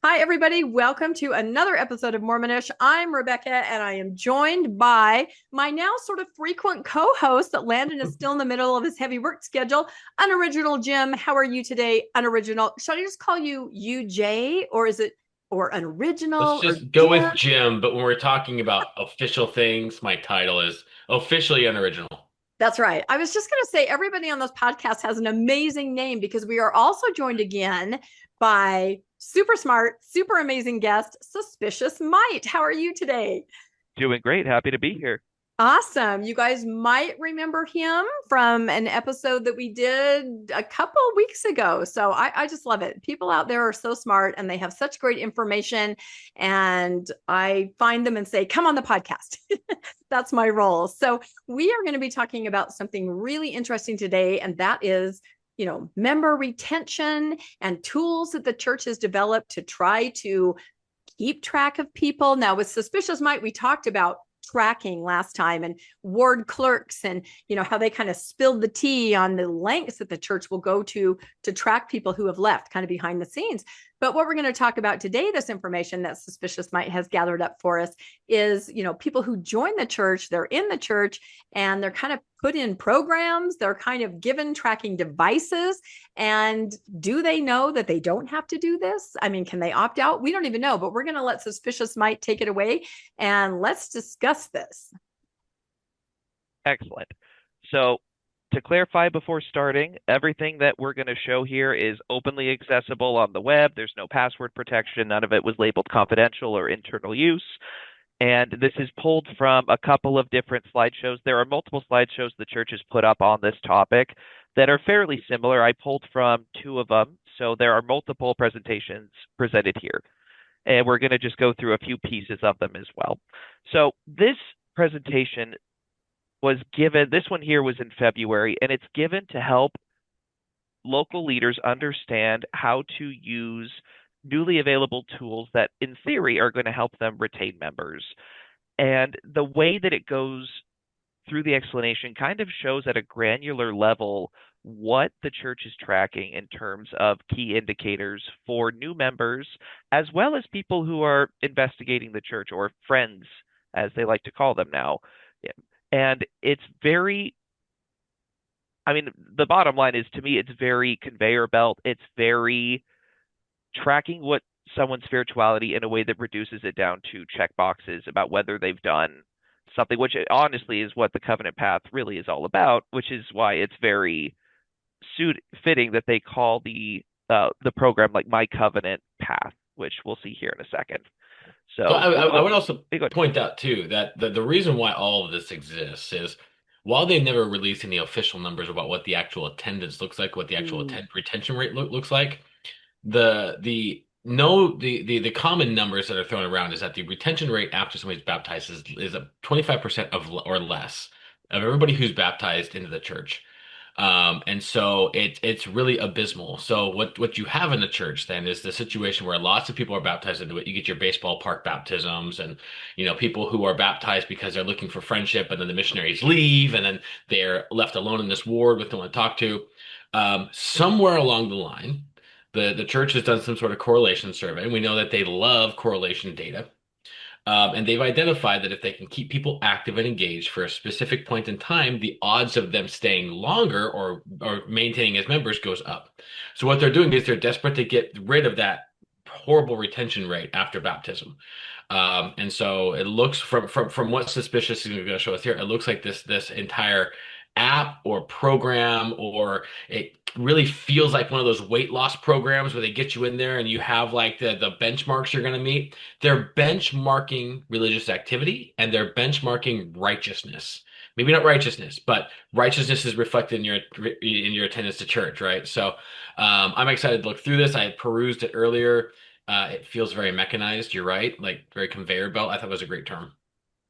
Hi, everybody. Welcome to another episode of Mormonish. I'm Rebecca, and I am joined by my now sort of frequent co-host that Landon is still in the middle of his heavy work schedule, Unoriginal Jim. How are you today, Unoriginal? Should I just call you UJ, or is it or Let's Unoriginal or just go with Jim? Jim, but when we're talking about official things, my title is officially unoriginal. That's right. I was just going to say everybody on this podcast has an amazing name because we are also joined again by super smart, super amazing guest, Suspicious Mite. How are you today? Doing great. Happy to be here. Awesome. You guys might remember him from an episode that we did a couple weeks ago. So I just love it. People out there are so smart and they have such great information. And I find them and say, come on the podcast. That's my role. So we are going to be talking about something really interesting today. And that is, member retention and tools that the church has developed to try to keep track of people. Now, with Suspicious Mite, we talked about tracking last time and ward clerks and how they kind of spilled the tea on the lengths that the church will go to track people who have left kind of behind the scenes. But what we're going to talk about today, this information that Suspicious Mite has gathered up for us, is people who join the church, they're in the church and they're kind of put in programs, they're kind of given tracking devices. And do they know that they don't have to do this? I mean, can they opt out? We don't even know, but we're going to let Suspicious Mite take it away and let's discuss this. Excellent. So, to clarify before starting, everything that we're going to show here is openly accessible on the web. There's no password protection. None of it was labeled confidential or internal use. And this is pulled from a couple of different slideshows. There are multiple slideshows the church has put up on this topic that are fairly similar. I pulled from two of them. So there are multiple presentations presented here. And we're going to just go through a few pieces of them as well. So this presentation was given, this one here was in February, and it's given to help local leaders understand how to use newly available tools that, in theory, are going to help them retain members. And the way that it goes through the explanation kind of shows at a granular level what the church is tracking in terms of key indicators for new members, as well as people who are investigating the church, or friends, as they like to call them now. And it's very, the bottom line is, to me, it's very conveyor belt. It's very tracking what someone's spirituality in a way that reduces it down to check boxes about whether they've done something, which honestly is what the covenant path really is all about, which is why it's very fitting that they call the program like My Covenant Path, which we'll see here in a second. So So I would also go ahead. point out too that the reason why all of this exists is while they've never released any official numbers about what the actual attendance looks like, what the actual retention rate looks like, the no the common numbers that are thrown around is that the retention rate after somebody's baptized is a 25% of or less of everybody who's baptized into the church. And so it's really abysmal. So what you have in the church then is the situation where lots of people are baptized into it. You get your baseball park baptisms and people who are baptized because they're looking for friendship and then the missionaries leave and then they're left alone in this ward with no one to talk to. Somewhere along the line, the church has done some sort of correlation survey. We know that they love correlation data. And they've identified that if they can keep people active and engaged for a specific point in time, the odds of them staying longer or maintaining as members goes up. So what they're doing is they're desperate to get rid of that horrible retention rate after baptism. And so it looks from what Suspicious is going to show us here, it looks like this entire app or program, or it really feels like one of those weight loss programs where they get you in there and you have like the benchmarks you're going to meet. They're benchmarking religious activity and they're benchmarking righteousness. Maybe not righteousness, but righteousness is reflected in your attendance to church, right? So I'm excited to look through this. I had perused it earlier. It feels very mechanized. You're right, like very conveyor belt. I thought it was a great term.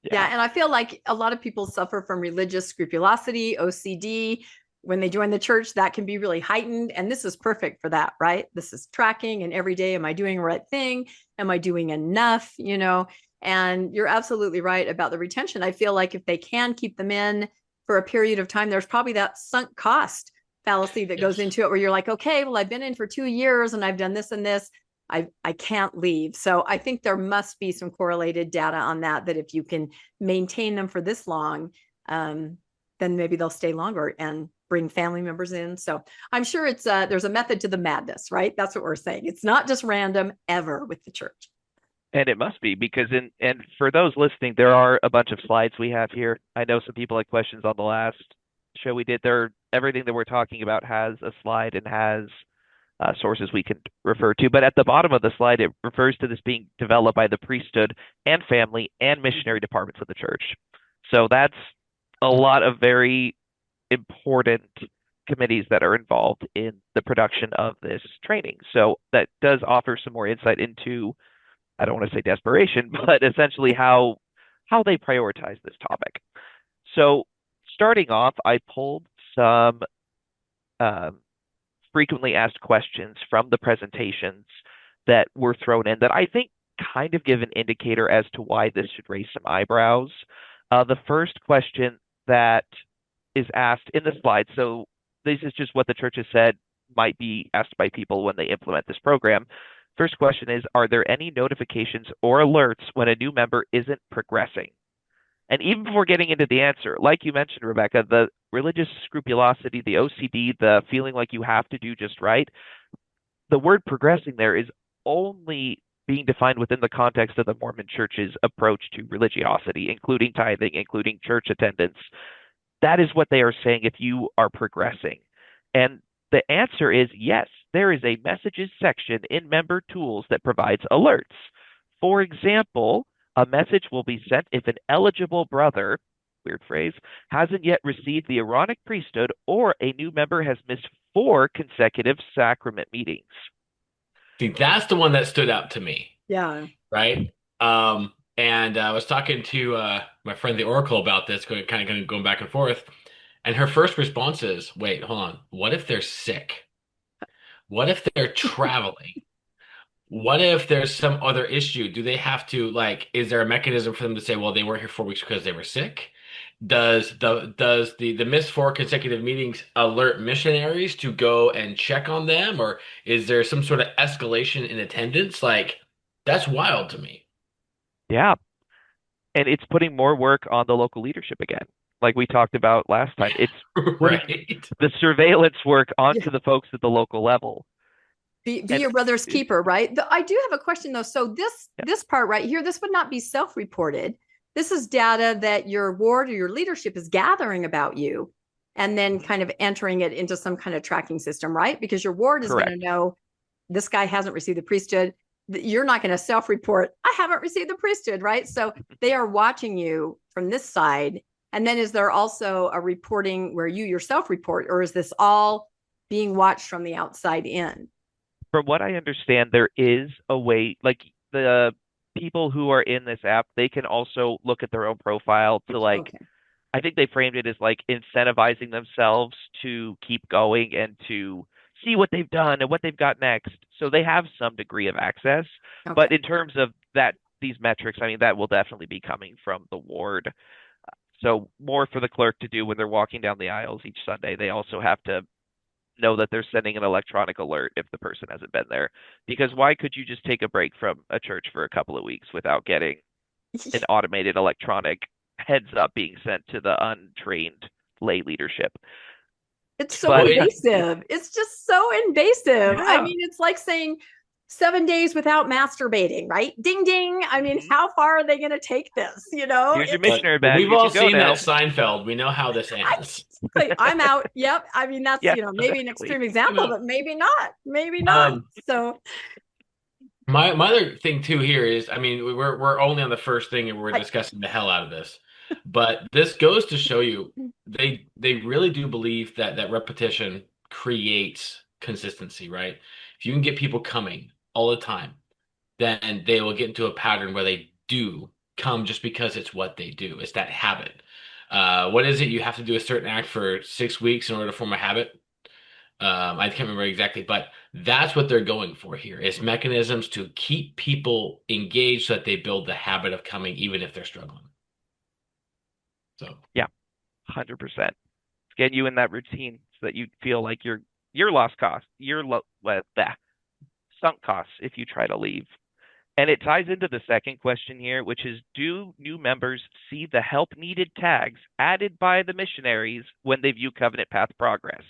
Yeah. Yeah. And I feel like a lot of people suffer from religious scrupulosity, OCD. When they join the church, that can be really heightened. And this is perfect for that, right? This is tracking and every day, am I doing the right thing? Am I doing enough? And you're absolutely right about the retention. I feel like if they can keep them in for a period of time, there's probably that sunk cost fallacy that goes Yes. into it where you're like, okay, well, I've been in for 2 years and I've done this and this. I can't leave. So I think there must be some correlated data on that, that if you can maintain them for this long, then maybe they'll stay longer and bring family members in. So I'm sure it's there's a method to the madness, right? That's what we're saying. It's not just random ever with the church. And it must be, because and for those listening, there are a bunch of slides we have here. I know some people had questions on the last show we did. Everything that we're talking about has a slide and has sources we can refer to. But at the bottom of the slide, it refers to this being developed by the priesthood and family and missionary departments of the church. So that's a lot of very important committees that are involved in the production of this training. So that does offer some more insight into, I don't want to say desperation, but essentially how they prioritize this topic. So starting off, I pulled some frequently asked questions from the presentations that were thrown in that I think kind of give an indicator as to why this should raise some eyebrows. The first question that is asked in the slide, so this is just what the church has said might be asked by people when they implement this program. First question is, are there any notifications or alerts when a new member isn't progressing? And even before getting into the answer, like you mentioned, Rebecca, the religious scrupulosity, the OCD, the feeling like you have to do just right, the word progressing there is only being defined within the context of the Mormon Church's approach to religiosity, including tithing, including church attendance. That is what they are saying if you are progressing. And the answer is yes, there is a messages section in member tools that provides alerts. For example, a message will be sent if an eligible brother, weird phrase, hasn't yet received the Aaronic priesthood or a new member has missed 4 consecutive sacrament meetings. See, that's the one that stood out to me. Yeah. Right? And I was talking to my friend the Oracle about this, kind of going back and forth. And her first response is, wait, hold on. What if they're sick? What if they're traveling? What if there's some other issue? Do they have to, like, is there a mechanism for them to say, well, they weren't here 4 weeks because they were sick? Does the missed 4 consecutive meetings alert missionaries to go and check on them? Or is there some sort of escalation in attendance? Like, that's wild to me. Yeah. And it's putting more work on the local leadership again. Like we talked about last time, it's putting Right. the surveillance work onto the folks at the local level. Be your brother's keeper, right? I do have a question though. So this part right here, this would not be self-reported. This is data that your ward or your leadership is gathering about you and then kind of entering it into some kind of tracking system, right? Because your ward is going to know this guy hasn't received the priesthood. You're not going to self-report, I haven't received the priesthood, right? So they are watching you from this side. And then is there also a reporting where you yourself report, or is this all being watched from the outside in? From what I understand, there is a way, like the people who are in this app, they can also look at their own profile to I think they framed it as like incentivizing themselves to keep going and to see what they've done and what they've got next. So they have some degree of access. Okay. But in terms of these metrics, I mean, that will definitely be coming from the ward. So more for the clerk to do when they're walking down the aisles each Sunday. They also have to know that they're sending an electronic alert if the person hasn't been there. Because why could you just take a break from a church for a couple of weeks without getting an automated electronic heads up being sent to the untrained lay leadership? It's so invasive. It's just so invasive. Yeah. I mean, it's like saying 7 days without masturbating, right? Ding, ding. I mean, how far are they going to take this? You know, here's your missionary badge. We've all seen that Seinfeld. We know how this ends. I'm out. Yep. I mean, that's, maybe an extreme example, but maybe not. Maybe not. So my other thing too here is, I mean, we're only on the first thing and we're discussing the hell out of this. But this goes to show you they really do believe that repetition creates consistency, right? If you can get people coming all the time, then they will get into a pattern where they do come just because it's what they do. It's that habit. What is it? You have to do a certain act for 6 weeks in order to form a habit. I can't remember exactly, but that's what they're going for here is mechanisms to keep people engaged so that they build the habit of coming even if they're struggling. So yeah, 100%. Get you in that routine so that you feel like you're lost cause. sunk costs if you try to leave. And it ties into the second question here, which is, do new members see the help needed tags added by the missionaries when they view covenant path progress?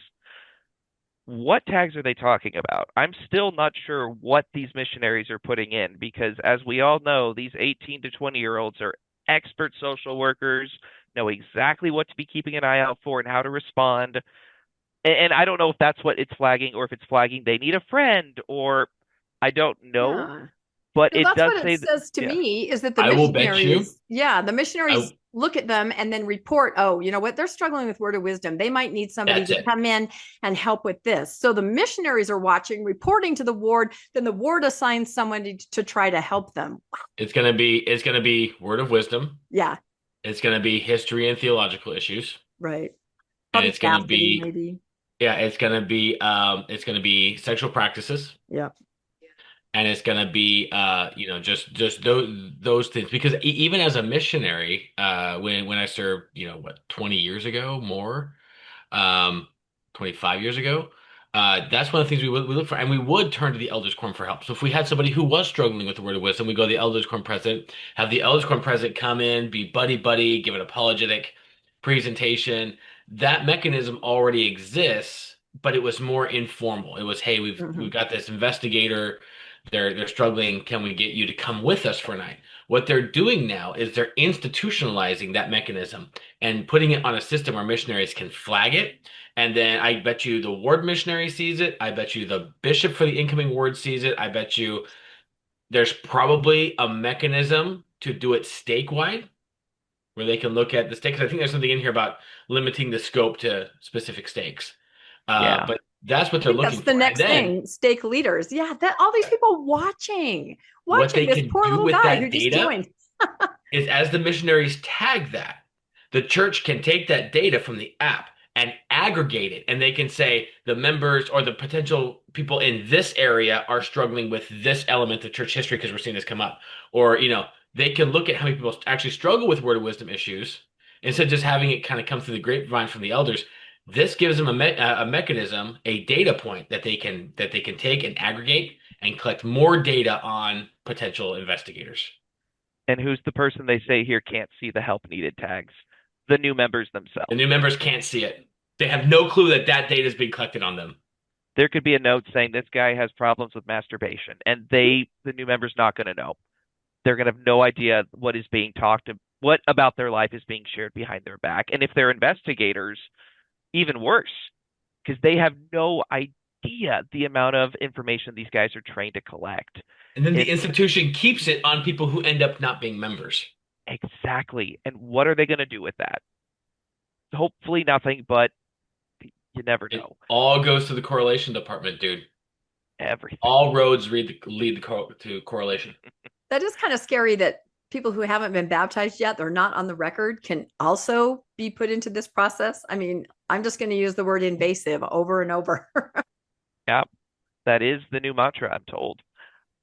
What tags are they talking about? I'm still not sure what these missionaries are putting in, because as we all know, these 18 to 20-year-olds are expert social workers, know exactly what to be keeping an eye out for and how to respond. And I don't know if that's what it's flagging, or if it's flagging they need a friend, or I don't know. Yeah. But No, it that's does what say it that, says to yeah. me, is that the I will bet you. missionaries, the missionaries I, look at them and then report, oh, you know what? They're struggling with word of wisdom. They might need somebody That's to it. come in and help with this. So the missionaries are watching, reporting to the ward, then the ward assigns someone to try to help them. It's gonna be word of wisdom. Yeah, It's gonna be history and theological issues, right. and Probably it's gonna chastity, be maybe. it's gonna be sexual practices, Yeah. and it's gonna be just those things. Because even as a missionary, when I served, 20 years ago, more, um, 25 years ago. That's one of the things we look for, and we would turn to the elders quorum for help. So if we had somebody who was struggling with the word of wisdom, we go to the elders quorum president, have the elders quorum president come in, be buddy buddy, give an apologetic presentation. That mechanism already exists, but it was more informal. It was, hey, we've got this investigator. They're struggling. Can we get you to come with us for a night? What they're doing now is they're institutionalizing that mechanism and putting it on a system where missionaries can flag it. And then I bet you the ward missionary sees it. I bet you the bishop for the incoming ward sees it. I bet you there's probably a mechanism to do it stake-wide where they can look at the stakes. I think there's something in here about limiting the scope to specific stakes. Yeah. But that's what I they're think looking that's the for. next And then thing, stake leaders. Yeah, that all these people watching what they this can poor do little with guy who that just data joined. is, as the missionaries tag that, the church can take that data from the app and aggregate it. And they can say the members or the potential people in this area are struggling with this element of church history because we're seeing this come up. Or, they can look at how many people actually struggle with word of wisdom issues instead of just having it kind of come through the grapevine from the elders. This gives them a mechanism, a data point that they can take and aggregate and collect more data on potential investigators. And who's the person they say here can't see the help needed tags? The new members themselves. The new members can't see it. They have no clue that data is being collected on them. There could be a note saying this guy has problems with masturbation, and the new member's not going to know. They're going to have no idea what is being talked to, what about their life is being shared behind their back. And if they're investigators, even worse, because they have no idea the amount of information these guys are trained to collect. And then the institution keeps it on people who end up not being members. Exactly. And what are they going to do with that? Hopefully nothing, but you never know. It all goes to the correlation department, dude. Everything. All roads lead to correlation. That is kind of scary that people who haven't been baptized yet, they're not on the record, can also be put into this process. I mean, I'm just going to use the word invasive over and over. Yeah, that is the new mantra, I'm told.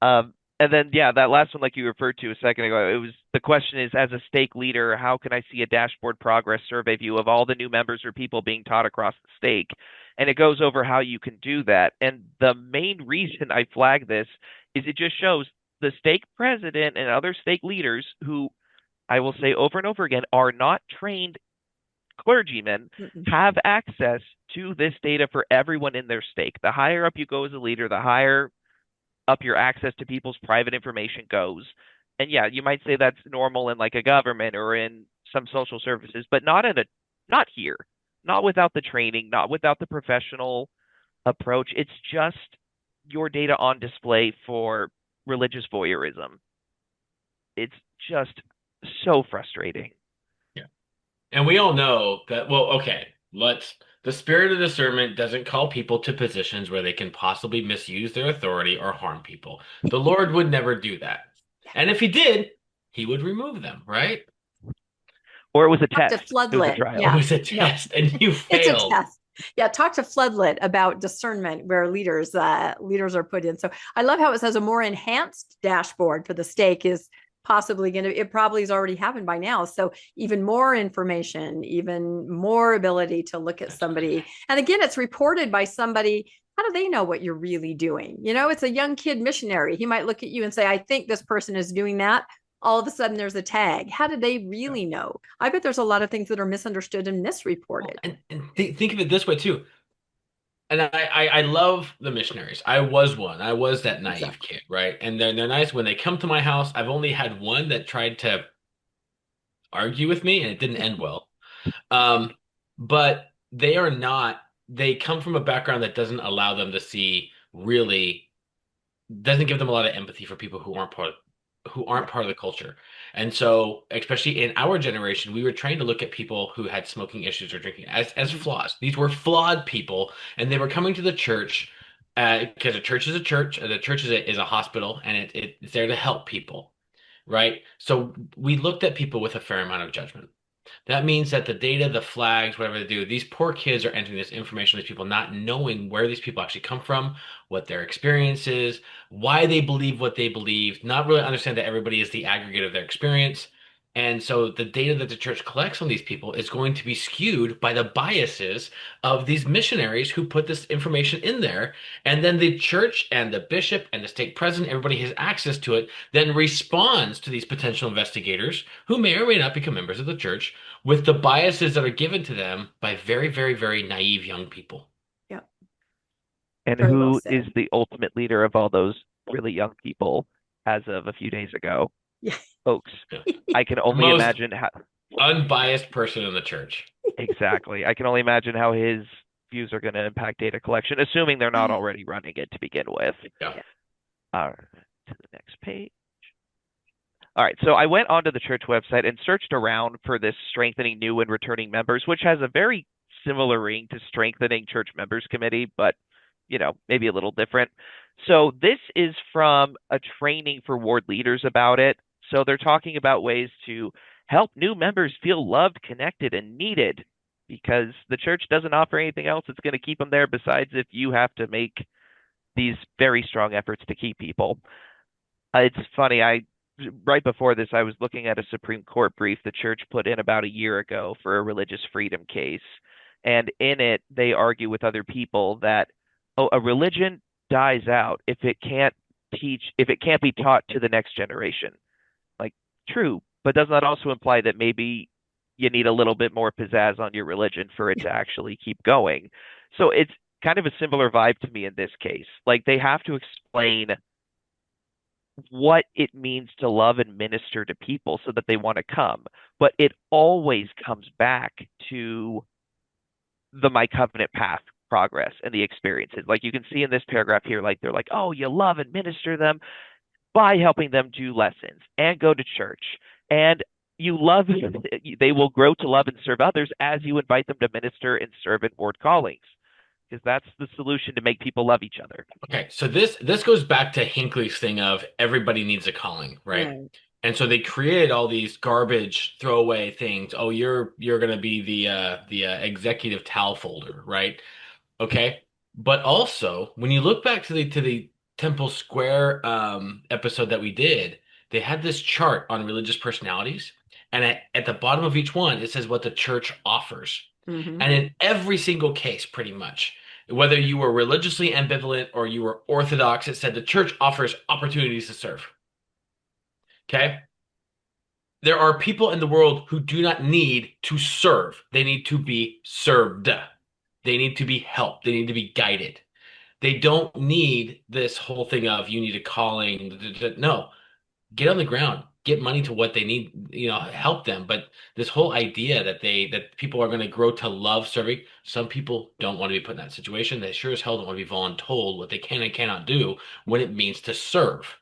And then, that last one, like you referred to a second ago, the question is, as a stake leader, how can I see a dashboard progress survey view of all the new members or people being taught across the stake? And it goes over how you can do that. And the main reason I flag this is it just shows the stake president and other stake leaders who, I will say over and over again, are not trained clergymen, have access to this data for everyone in their stake. The higher up you go as a leader, the higher up your access to people's private information goes. And you might say that's normal in like a government or in some social services, but not here, not without the training, not without the professional approach. It's just your data on display for religious voyeurism. It's just so frustrating. Yeah. And we all know that, the spirit of discernment doesn't call people to positions where they can possibly misuse their authority or harm people. The Lord would never do that. And if he did, he would remove them, right? Or it was a test. It was a trial. Yeah. It was a test, and you failed. It's a test. Yeah, talk to Floodlit about discernment where leaders are put in. So I love how it says a more enhanced dashboard for the stake is possibly it probably has already happened by now. So even more information, even more ability to look at somebody. And again, it's reported by somebody How do they know what you're really doing? It's a young kid missionary. He might look at you and say, I think this person is doing that. All of a sudden there's a tag. How do they really know? I bet there's a lot of things that are misunderstood and misreported. And think of it this way too. And I love the missionaries. I was one. I was that naive Exactly. kid, right? And they're nice when they come to my house. I've only had one that tried to argue with me, and it didn't end well. Um, but they are not. They come from a background that doesn't allow them to see really doesn't give them a lot of empathy for people who aren't Yeah. part of the culture. And so, especially in our generation, we were trained to look at people who had smoking issues or drinking as Mhm. flaws. These were flawed people, and they were coming to the church because a church is a church, and the church is a hospital, and it's there to help people, right? So we looked at people with a fair amount of judgment. That means that the data, the flags, whatever they do, these poor kids are entering this information, these people not knowing where these people actually come from, what their experience is, why they believe what they believe, not really understand that everybody is the aggregate of their experience. And so the data that the church collects on these people is going to be skewed by the biases of these missionaries who put this information in there. And then the church and the bishop and the stake president, everybody has access to it, then responds to these potential investigators who may or may not become members of the church with the biases that are given to them by very, very, very naive young people. Yeah. And Very well who is said. the ultimate leader of all those really young people as of a few days ago? Yeah. Folks, Yeah. I can The only most imagine how unbiased person in the church. exactly. I can only imagine how his views are going to impact data collection, assuming they're not already running it to begin with. Yeah. All right, to the next page. All right, so I went onto the church website and searched around for this strengthening new and returning members, which has a very similar ring to strengthening church members committee, but maybe a little different. So this is from a training for ward leaders about it. So they're talking about ways to help new members feel loved, connected, and needed because the church doesn't offer anything else that's going to keep them there besides if you have to make these very strong efforts to keep people. It's funny, right before this, I was looking at a Supreme Court brief the church put in about a year ago for a religious freedom case. And in it, they argue with other people that, oh, a religion dies out if it can't be taught to the next generation. Like, true, but doesn't that also imply that maybe you need a little bit more pizzazz on your religion for it to actually keep going? So it's kind of a similar vibe to me in this case. Like, they have to explain what it means to love and minister to people so that they want to come. But it always comes back to the My Covenant path progress and the experiences. Like you can see in this paragraph here, like they're like, oh, you love and minister them by helping them do lessons and go to church. And you love, they will grow to love and serve others as you invite them to minister and serve in ward callings. Because that's the solution to make people love each other. Okay, so this goes back to Hinckley's thing of everybody needs a calling, right? Right. And so they created all these garbage throwaway things. Oh, you're gonna be the executive towel folder, right? Okay. But also, when you look back to the Temple Square episode that we did, they had this chart on religious personalities, and at the bottom of each one, it says what the church offers. Mm-hmm. And in every single case, pretty much, whether you were religiously ambivalent or you were orthodox, it said the church offers opportunities to serve. Okay? There are people in the world who do not need to serve. They need to be served. They need to be helped. They need to be guided. They don't need this whole thing of you need a calling. No, get on the ground, get money to what they need, help them. But this whole idea that people are going to grow to love serving, some people don't want to be put in that situation. They sure as hell don't want to be voluntold what they can and cannot do when it means to serve.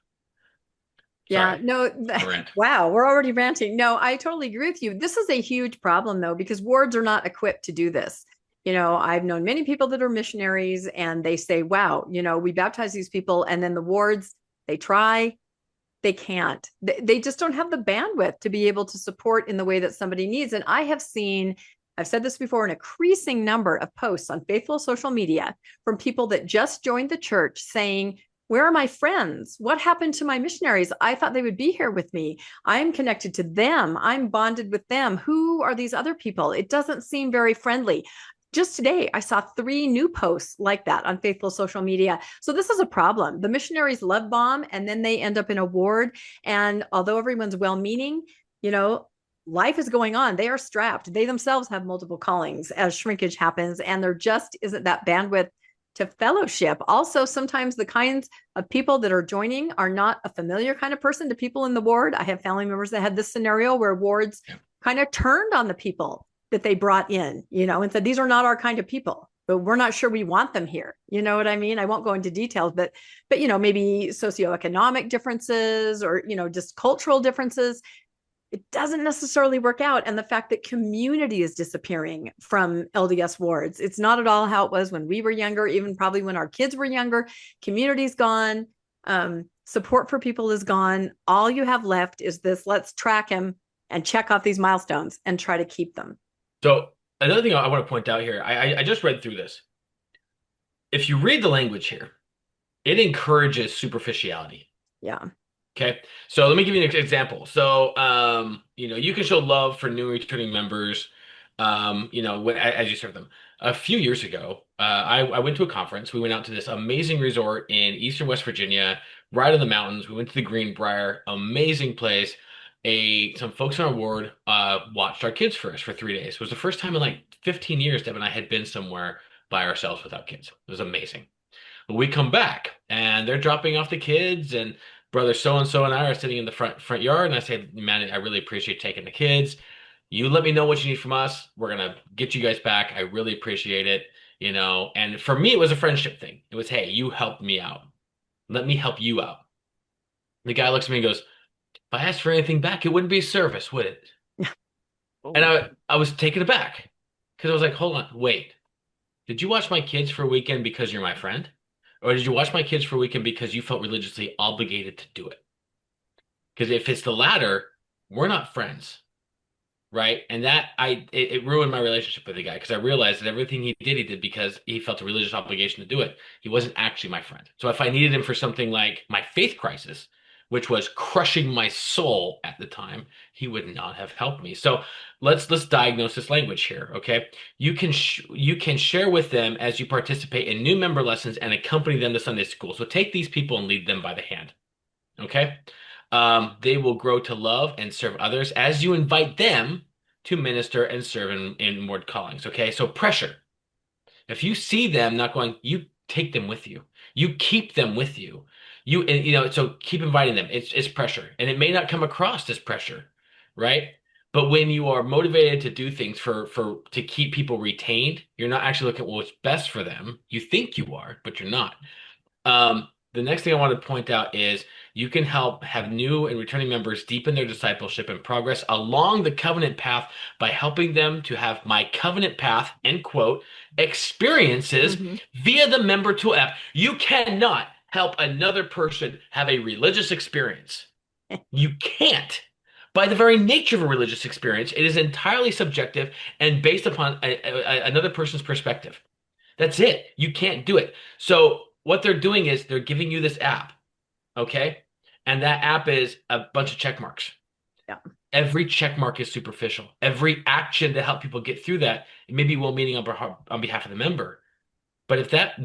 Sorry, Yeah, no, rant. wow, we're already ranting. No, I totally agree with you. This is a huge problem, though, because wards are not equipped to do this. I've known many people that are missionaries and they say, wow, we baptize these people, and then the wards, they try, they can't. They just don't have the bandwidth to be able to support in the way that somebody needs. And I've said this before, an increasing number of posts on faithful social media from people that just joined the church saying, where are my friends? What happened to my missionaries? I thought they would be here with me. I'm connected to them. I'm bonded with them. Who are these other people? It doesn't seem very friendly. just today, I saw 3 new posts like that on faithful social media. So this is a problem. The missionaries love bomb, and then they end up in a ward. And although everyone's well-meaning, life is going on. They are strapped. They themselves have multiple callings as shrinkage happens, and there just isn't that bandwidth to fellowship. Also, sometimes the kinds of people that are joining are not a familiar kind of person to people in the ward. I have family members that had this scenario where wards kind of turned on the people that they brought in, and said, these are not our kind of people, but we're not sure we want them here. You know what I mean? I won't go into details, but maybe socioeconomic differences or, just cultural differences. It doesn't necessarily work out. And the fact that community is disappearing from LDS wards, it's not at all how it was when we were younger, even probably when our kids were younger. Community's gone. Support for people is gone. All you have left is this, let's track him and check off these milestones and try to keep them. So another thing I want to point out here, I just read through this. If you read the language here, it encourages superficiality. Yeah. Okay, so let me give you an example. So, you can show love for new returning members, as you serve them. A few years ago, I went to a conference. We went out to this amazing resort in Eastern West Virginia, right in the mountains. We went to the Greenbrier, amazing place. Some folks in our ward watched our kids for us for 3 days. It was the first time in like 15 years Deb and I had been somewhere by ourselves without kids. It was amazing. We come back and they're dropping off the kids, and brother so and so and I are sitting in the front yard, and I say, man, I really appreciate taking the kids. You let me know what you need from us. We're gonna get you guys back. I really appreciate it. And for me, it was a friendship thing. It was, hey, you helped me out. Let me help you out. The guy looks at me and goes, if I asked for anything back, it wouldn't be service, would it? And I was taken aback because I was like, hold on, wait. Did you watch my kids for a weekend because you're my friend? Or did you watch my kids for a weekend because you felt religiously obligated to do it? Because if it's the latter, we're not friends, right? And it ruined my relationship with the guy because I realized that everything he did because he felt a religious obligation to do it. He wasn't actually my friend. So if I needed him for something like my faith crisis, which was crushing my soul at the time, he would not have helped me. So let's diagnose this language here, okay? You can share with them as you participate in new member lessons and accompany them to Sunday school. So take these people and lead them by the hand, okay? They will grow to love and serve others as you invite them to minister and serve in ward callings, okay? So pressure. If you see them not going, you take them with you. You keep them with you. So keep inviting them. It's pressure, and it may not come across as pressure, right? But when you are motivated to do things to keep people retained, you're not actually looking at what's best for them. You think you are, but you're not. The next thing I want to point out is you can help have new and returning members deepen their discipleship and progress along the covenant path by helping them to have my covenant path, end quote, experiences via the member tool app. You cannot help another person have a religious experience. You can't. By the very nature of a religious experience, it is entirely subjective and based upon another person's perspective. That's it. You can't do it. So what they're doing is they're giving you this app, okay? And that app is a bunch of check marks. Yeah. Every check mark is superficial. Every action to help people get through that, it may be well-meaning on behalf of the member. But if that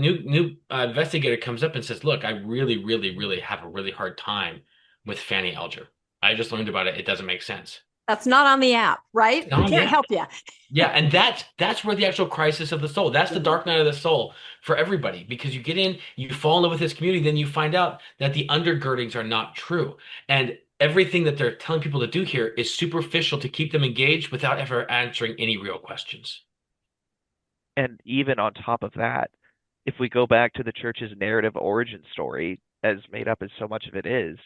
new investigator comes up and says, look, I really, really, really have a really hard time with Fanny Alger. I just learned about it. It doesn't make sense. That's not on the app, right? We can't help you. Yeah, and that's where the actual crisis of the soul. That's the dark night of the soul for everybody, because you get in, you fall in love with this community, then you find out that the undergirdings are not true. And everything that they're telling people to do here is superficial to keep them engaged without ever answering any real questions. And even on top of that, if we go back to the church's narrative origin story, as made up as so much of it is,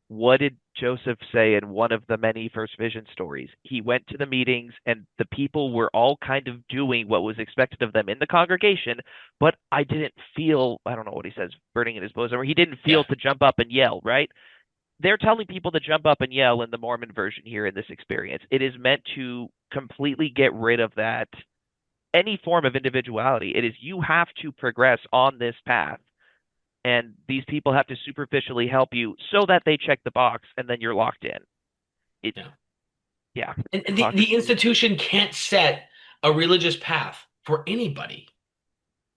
what did Joseph say in one of the many first vision stories? He went to the meetings and the people were all kind of doing what was expected of them in the congregation, but I didn't feel, I don't know what he says, burning in his bosom, or he didn't feel to jump up and yell, right? They're telling people to jump up and yell in the Mormon version here in this experience. It is meant to completely get rid of that, any form of individuality. It is, you have to progress on this path. And these people have to superficially help you so that they check the box and then you're locked in. And the institution can't set a religious path for anybody.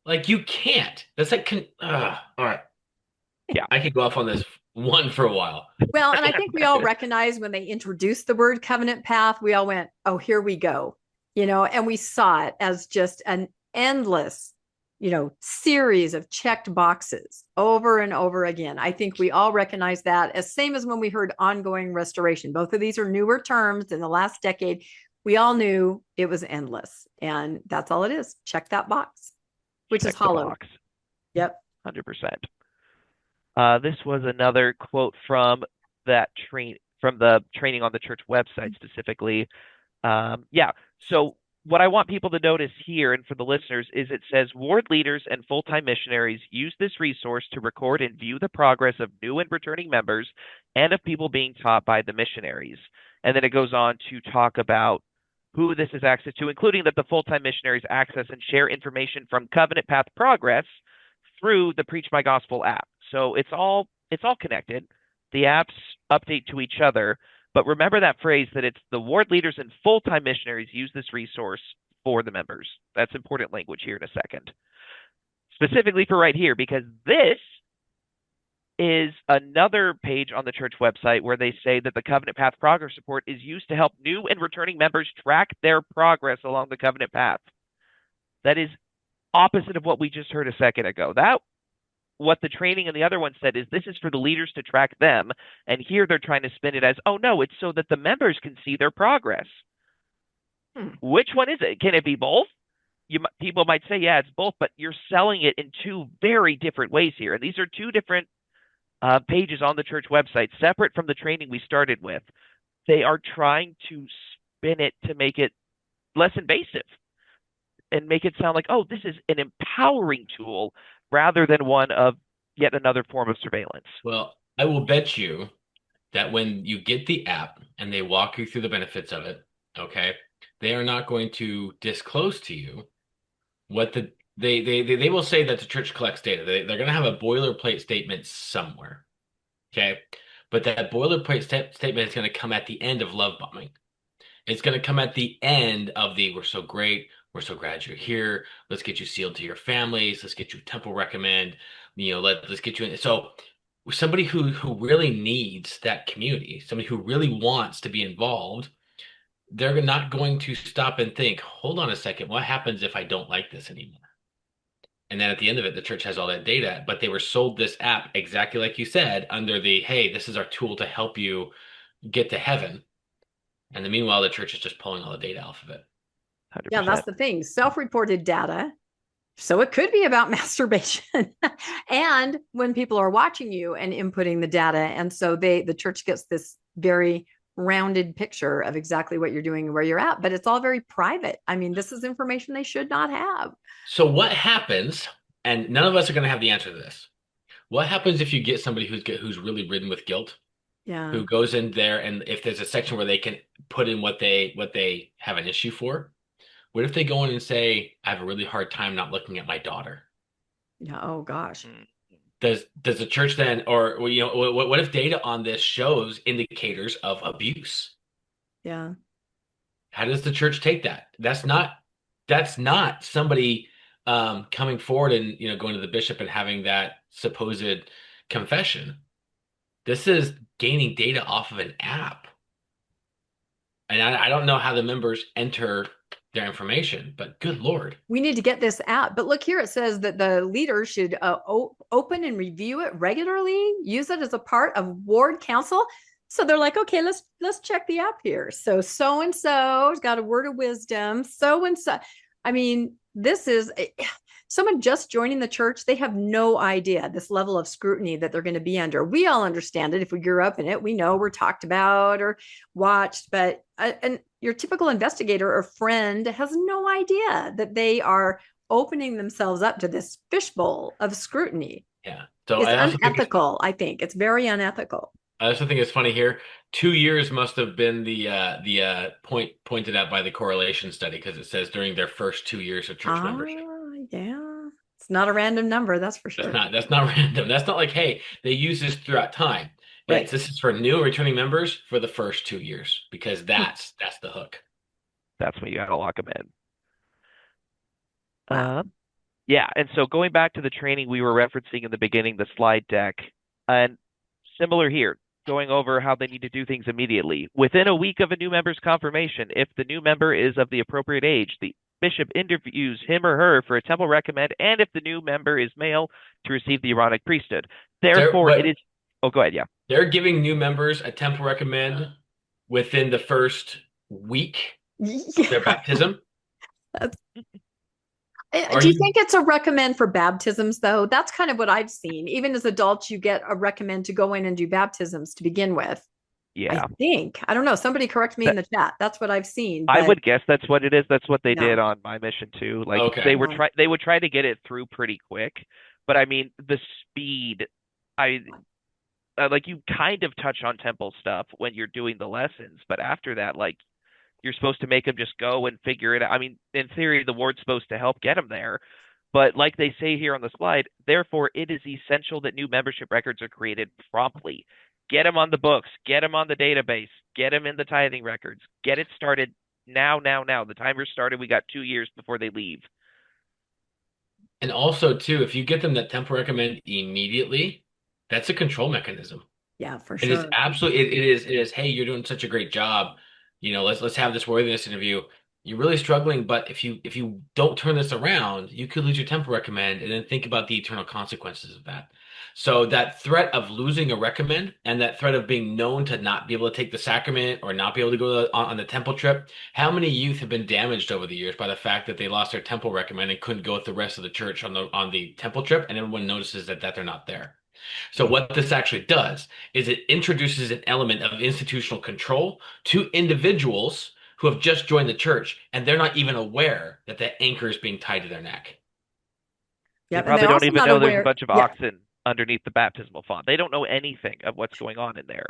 Like you can't. That's like, all right. Yeah. I could go off on this one for a while. Well, and I think we all recognize when they introduced the word covenant path, we all went, oh, here we go, and we saw it as just an endless, series of checked boxes over and over again. I think we all recognize that as same as when we heard ongoing restoration. Both of these are newer terms in the last decade. We all knew it was endless, and that's all it is. Check that box, which is hollow. Box. Yep. 100%. This was another quote from the training on the church website specifically. So what I want people to notice here and for the listeners is it says ward leaders and full-time missionaries use this resource to record and view the progress of new and returning members and of people being taught by the missionaries. And then it goes on to talk about who this is access to, including that the full-time missionaries access and share information from Covenant Path Progress through the Preach My Gospel app. So it's all connected. The apps update to each other, but remember that phrase that it's the ward leaders and full-time missionaries use this resource for the members. That's important language here in a second. Specifically for right here, because this is another page on the church website where they say that the Covenant Path Progress Report is used to help new and returning members track their progress along the Covenant Path. That is opposite of what we just heard a second ago. What the training and the other one said is this is for the leaders to track them, and here they're trying to spin it as, oh no, it's so that the members can see their progress. Which one is it? Can it be both? People might say, yeah, it's both, but you're selling it in two very different ways here. And these are two different pages on the church website, separate from the training we started with. They are trying to spin it to make it less invasive and make it sound like, oh, this is an empowering tool rather than one of yet another form of surveillance. Well, I will bet you that when you get the app and they walk you through the benefits of it, okay, they are not going to disclose to you what they will say that the church collects data. They're going to have a boilerplate statement somewhere, okay, but that boilerplate statement is going to come at the end of love bombing. It's going to come at the end of the we're so great. We're so glad you're here. Let's get you sealed to your families. Let's get you temple recommend. Let's get you in. So somebody who really needs that community, somebody who really wants to be involved, they're not going to stop and think, hold on a second, what happens if I don't like this anymore? And then at the end of it, the church has all that data, but they were sold this app exactly like you said, under the, hey, this is our tool to help you get to heaven. And then meanwhile, the church is just pulling all the data off of it. 100%. Yeah, that's the thing. Self-reported data. So it could be about masturbation and when people are watching you and inputting the data. And so the church gets this very rounded picture of exactly what you're doing and where you're at, but it's all very private. I mean, this is information they should not have. So what happens, and none of us are going to have the answer to this. What happens if you get somebody who's really ridden with guilt? Yeah. Who goes in there, and if there's a section where they can put in what they have an issue for, what if they go in and say, I have a really hard time not looking at my daughter? Yeah. Oh gosh. Does the church then, or what if data on this shows indicators of abuse? Yeah. How does the church take that? That's not somebody coming forward and going to the bishop and having that supposed confession. This is gaining data off of an app. And I don't know how the members enter their information, but good Lord. We need to get this app. But look here, it says that the leader should open and review it regularly, use it as a part of ward council. So they're like, okay, let's check the app here. So-and-so's got a word of wisdom. So-and-so. I mean, this is someone just joining the church. They have no idea this level of scrutiny that they're going to be under. We all understand it. If we grew up in it, we know we're talked about or watched, but and your typical investigator or friend has no idea that they are opening themselves up to this fishbowl of scrutiny. Yeah. So it's unethical. I think it's very unethical. I also think it's funny here. 2 years must have been the point pointed out by the correlation study, because it says during their first 2 years of church membership. Yeah, it's not a random number, that's for sure. That's not random. That's not like, hey, they use this throughout time. Right. This is for new returning members for the first 2 years, because that's the hook. That's when you got to lock them in. Wow. Yeah, and so going back to the training we were referencing in the beginning, the slide deck, and similar here, going over how they need to do things immediately. Within a week of a new member's confirmation, if the new member is of the appropriate age, the bishop interviews him or her for a temple recommend, and if the new member is male, to receive the Aaronic priesthood. Therefore, it is. Oh, go ahead. Yeah. They're giving new members a temple recommend within the first week of their Yeah. baptism. Do you think it's a recommend for baptisms, though? That's kind of what I've seen. Even as adults, you get a recommend to go in and do baptisms to begin with. Yeah. I think. I don't know. Somebody correct me in the chat. That's what I've seen. I But would guess that's what it is. That's what they no. did on my mission too. Like Okay. they would try to get it through pretty quick, but I mean the speed. I like you kind of touch on temple stuff when you're doing the lessons, but after that, like you're supposed to make them just go and figure it out. I mean, in theory, the ward's supposed to help get them there, but like they say here on the slide, therefore it is essential that new membership records are created promptly. Get them on the books, get them on the database, get them in the tithing records, get it started now, now, now. The timer started. We got 2 years before they leave. And also, too, if you get them that temple recommend immediately, that's a control mechanism. Yeah, for It is sure. absolutely it is, hey, you're doing such a great job. Let's have this worthiness interview. You're really struggling, but if you don't turn this around, you could lose your temple recommend and then think about the eternal consequences of that. So that threat of losing a recommend and that threat of being known to not be able to take the sacrament or not be able to go on the temple trip, how many youth have been damaged over the years by the fact that they lost their temple recommend and couldn't go with the rest of the church on the temple trip, and everyone notices that they're not there. So what this actually does is it introduces an element of institutional control to individuals who have just joined the church, and they're not even aware that that anchor is being tied to their neck. They Yep. And they're probably don't also even not know there's a aware. bunch of Yeah. oxen underneath the baptismal font. They don't know anything of what's going on in there.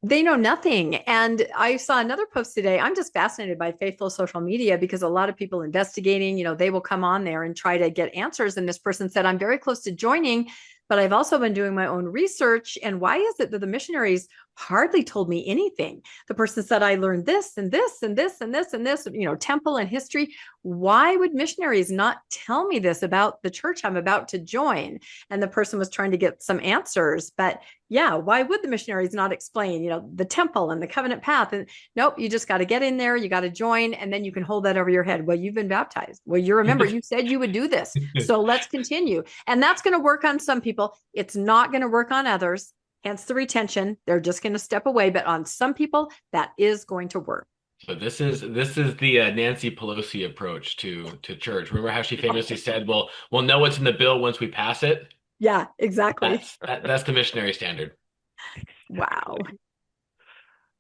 They know nothing. And I saw another post today. I'm just fascinated by faithful social media because a lot of people investigating, they will come on there and try to get answers. And this person said, I'm very close to joining, but I've also been doing my own research. And why is it that the missionaries hardly told me anything? The person said, I learned this and this and this and this and this, temple and history. Why would missionaries not tell me this about the church I'm about to join? And the person was trying to get some answers. But yeah, why would the missionaries not explain, the temple and the covenant path? And nope, you just got to get in there, you got to join, and then you can hold that over your head. Well, you've been baptized. Well, you remember you said you would do this. So let's continue. And that's going to work on some people. It's not going to work on others. Hence the retention. They're just going to step away. But on some people, that is going to work. So this is the Nancy Pelosi approach to church. Remember how she famously said, "Well, we'll know what's in the bill once we pass it." Yeah, exactly. That's the missionary standard. Wow.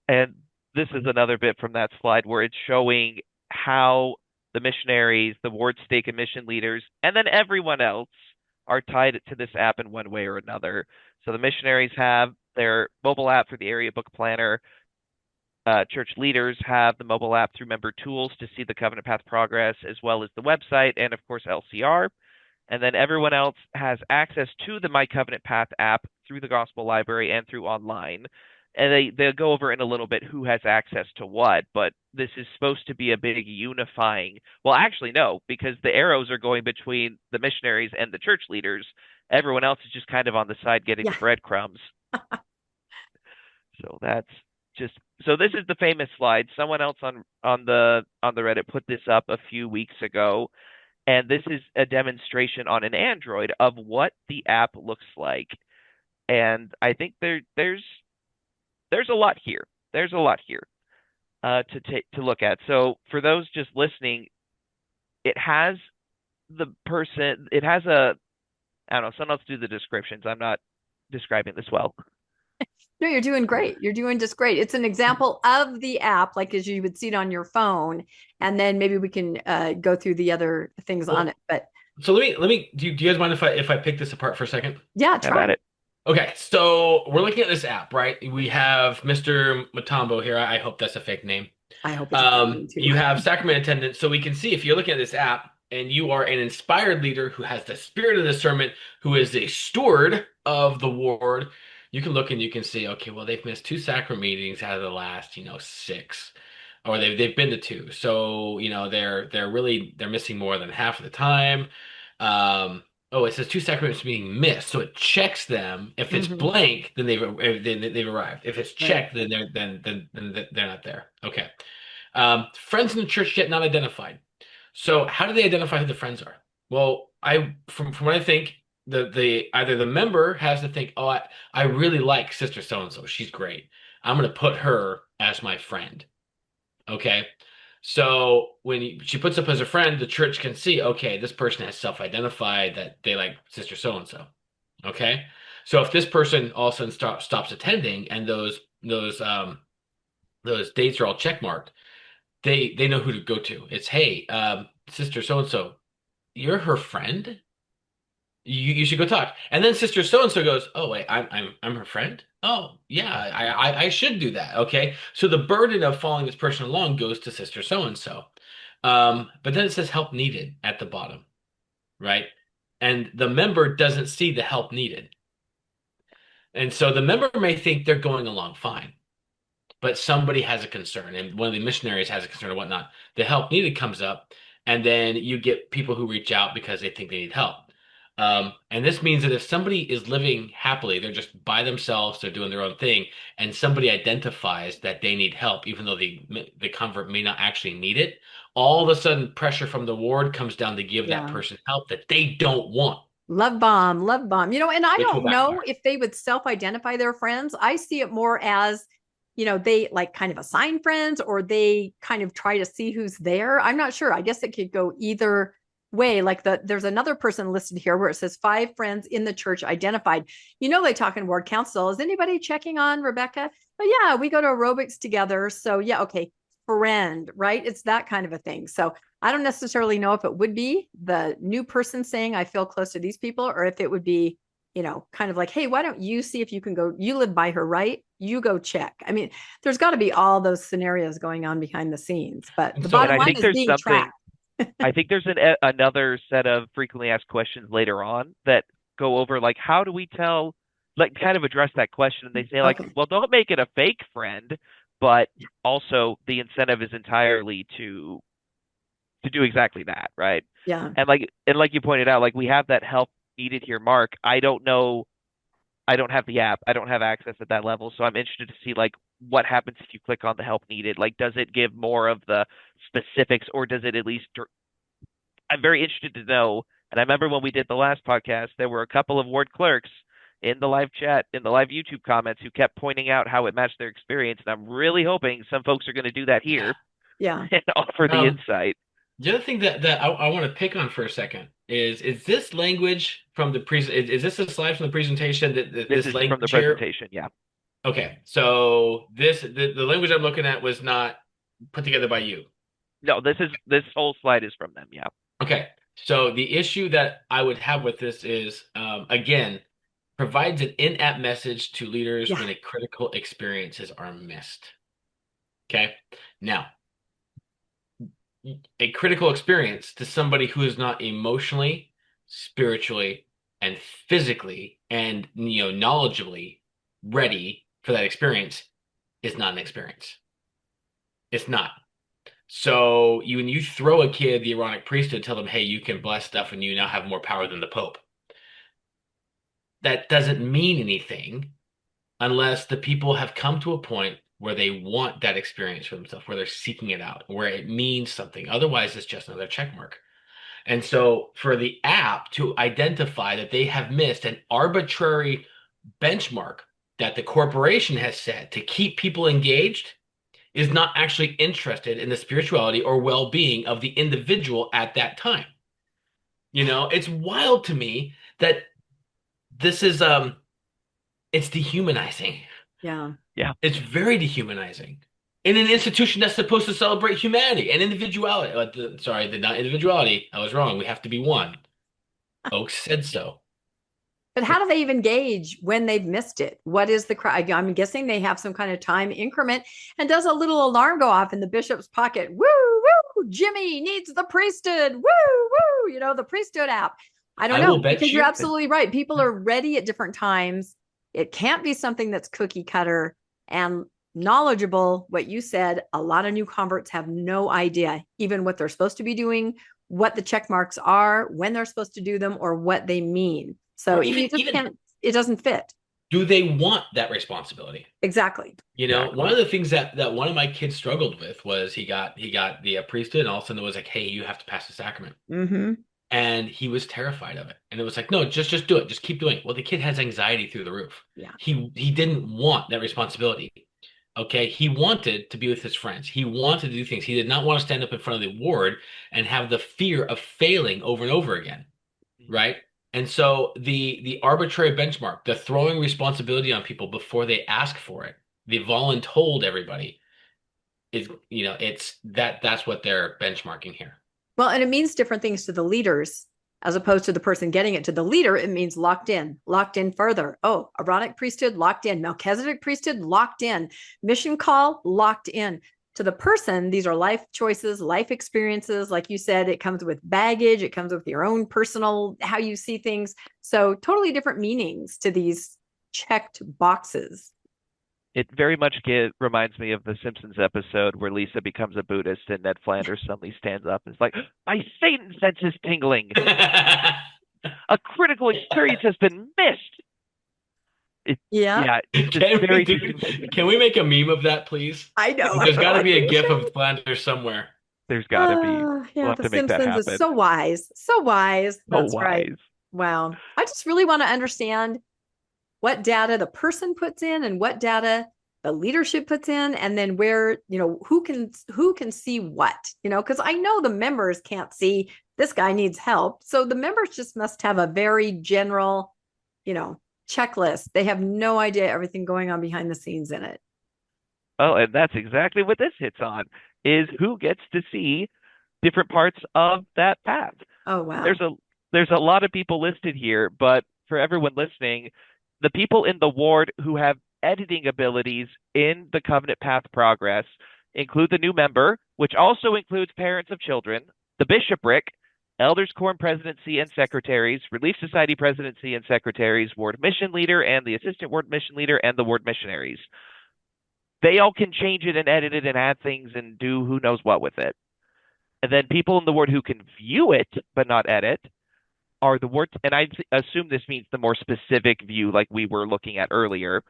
And this is another bit from that slide where it's showing how the missionaries, the ward stake and mission leaders, and then everyone else are tied to this app in one way or another. So the missionaries have their mobile app for the area book planner. Church leaders have the mobile app through member tools to see the covenant path progress, as well as the website and, of course, LCR. And then everyone else has access to the My Covenant Path app through the Gospel Library and through online. And they'll go over in a little bit who has access to what, but this is supposed to be a big unifying. Well, actually, no, because the arrows are going between the missionaries and the church leaders. Everyone else is just kind of on the side getting the breadcrumbs. So that's so this is the famous slide. Someone else on the Reddit put this up a few weeks ago, and this is a demonstration on an Android of what the app looks like. And I think there's a lot here. There's a lot here to look at. So for those just listening, it has a I don't know, someone else do the descriptions. I'm not describing this well. No, you're doing great. You're doing just great. It's an example of the app, like as you would see it on your phone, and then maybe we can go through the other things on it. But so let me. Do you guys mind if I pick this apart for a second? Yeah, try it. Okay, so we're looking at this app, right? We have Mr. Matambo here. I hope that's a fake name. I hope it's a fake name too. You have sacrament attendant, so we can see if you're looking at this app and you are an inspired leader who has the spirit of discernment, who is a steward of the ward. You can look and you can see, okay, well, they've missed 2 sacrament meetings out of the last, 6. or they've been to two. So, they're missing more than half of the time. Oh, it says two sacraments being missed, so it checks them. If it's Mhm. blank, then they've arrived. If it's Right. checked, then they're not there. Okay. Friends in the church yet not identified. So how do they identify who the friends are? Well, from what I think, the either the member has to think, oh, I really like Sister so and so. She's great. I'm gonna put her as my friend. Okay. So when she puts up as a friend, the church can see, okay, this person has self-identified that they like Sister so and so. Okay. So if this person all of a sudden stops attending and those dates are all check marked, they know who to go to. It's, hey, Sister so and so, you're her friend. You should go talk. And then Sister so and so goes, oh wait, I'm her friend. Oh yeah, I should do that. Okay, so the burden of following this person along goes to Sister so and so. But then it says help needed at the bottom, right? And the member doesn't see the help needed, and so the member may think they're going along fine, but somebody has a concern, and one of the missionaries has a concern or whatnot. The help needed comes up, and then you get people who reach out because they think they need help. And this means that if somebody is living happily, they're just by themselves, they're doing their own thing, and somebody identifies that they need help, even though the convert may not actually need it, all of a sudden pressure from the ward comes down to give that Yeah. person help that they don't want, Love bomb, love bomb. And I which will don't know backfire. if they would self-identify their friends. I see it more as, they like kind of assign friends or they kind of try to see who's there. I'm not sure. I guess it could go either way. Like there's another person listed here where it says 5 friends in the church identified. They talk in ward council. Is anybody checking on Rebecca? But yeah, we go to aerobics together. So yeah, okay, friend, right? It's that kind of a thing. So I don't necessarily know if it would be the new person saying, I feel close to these people, or if it would be, kind of like, hey, why don't you see if you can go? You live by her, right? You go check. I mean, there's got to be all those scenarios going on behind the scenes, but And the so, And bottom I line think is there's being something. tracked. I think there's another set of frequently asked questions later on that go over like how do we tell, like kind of address that question. And they say like, Okay. well, don't make it a fake friend, but also the incentive is entirely to do exactly that, right? Yeah. And like you pointed out, like we have that help needed here, Mark. I don't know. I don't have the app. I don't have access at that level, so I'm interested to see like what happens if you click on the help needed. Like, does it give more of the specifics, or does it at least I'm very interested to know. And I remember when we did the last podcast, there were a couple of ward clerks in the live chat, in the live YouTube comments, who kept pointing out how it matched their experience. And I'm really hoping some folks are going to do that here Yeah. and offer the um, insight. the other thing that I want to pick on for a second is this language from the is this a slide from the presentation that This this is from the language here? presentation. Yeah. Okay, so the language I'm looking at was not put together by you. No, this whole slide is from them. Yeah. Okay, so the issue that I would have with this is again provides an in-app message to leaders Yeah. when a critical experiences are missed. Okay, now a critical experience to somebody who is not emotionally, spiritually, and physically and knowledgeably ready for that experience is not an experience. It's not. So when you throw a kid the Aaronic priesthood, tell them, hey, you can bless stuff and you now have more power than the Pope. That doesn't mean anything unless the people have come to a point where they want that experience for themselves, where they're seeking it out, where it means something. Otherwise, it's just another check mark. And so for the app to identify that they have missed an arbitrary benchmark that the corporation has set to keep people engaged is not actually interested in the spirituality or well-being of the individual at that time. It's wild to me that this is it's dehumanizing. Yeah. Yeah. It's very dehumanizing in an institution that's supposed to celebrate humanity and individuality. Not individuality. I was wrong. We have to be one. Oaks said so. But how do they even gauge when they've missed it? What is the crowd? I'm guessing they have some kind of time increment. And does a little alarm go off in the bishop's pocket? Woo, woo, Jimmy needs the priesthood. Woo, woo, the priesthood app. I don't I know, will bet because you're you. absolutely right. People are ready at different times. It can't be something that's cookie cutter. And knowledgeable. What you said, a lot of new converts have no idea even what they're supposed to be doing, what the check marks are, when they're supposed to do them, or what they mean. So it doesn't fit. Do they want that responsibility? Exactly. One of the things that one of my kids struggled with was he got the priesthood, and all of a sudden it was like, hey, you have to pass the sacrament. Mm-hmm. And he was terrified of it. And it was like, no, just do it. Just keep doing it. Well, the kid has anxiety through the roof. Yeah. He didn't want that responsibility. Okay. He wanted to be with his friends. He wanted to do things. He did not want to stand up in front of the ward and have the fear of failing over and over again. Right. And so the arbitrary benchmark, the throwing responsibility on people before they ask for it, the voluntold everybody is, that's what they're benchmarking here. Well, and it means different things to the leaders as opposed to the person getting it. To the leader, it means locked in further. Oh, Aaronic priesthood, locked in. Melchizedek priesthood, locked in. Mission call, locked in. To the person, these are life choices, life experiences. Like you said, it comes with baggage. It comes with your own personal, how you see things. So totally different meanings to these checked boxes. It very much reminds me of the Simpsons episode where Lisa becomes a Buddhist and Ned Flanders suddenly stands up and is like, my Satan sense is tingling. A critical experience has been missed. Can we make a meme of that, please? I know. There's got to be a GIF of Flanders somewhere. There's got to be. Yeah, the Simpsons is so wise. So wise. That's right. Wow. I just really want to understand what data the person puts in and what data the leadership puts in, and then where, who can see what, because I know the members can't see this guy needs help. So the members just must have a very general, checklist. They have no idea everything going on behind the scenes in it. Oh, and that's exactly what this hits on, is who gets to see different parts of that path. Oh, wow. There's a lot of people listed here, but for everyone listening, the people in the ward who have editing abilities in the Covenant Path progress include the new member, which also includes parents of children, the bishopric, elders quorum presidency and secretaries, Relief Society presidency and secretaries, ward mission leader and the assistant ward mission leader, and the ward missionaries. They all can change it and edit it and add things and do who knows what with it. And then people in the ward who can view it but not edit are the ward, and I assume this means the more specific view like we were looking at earlier,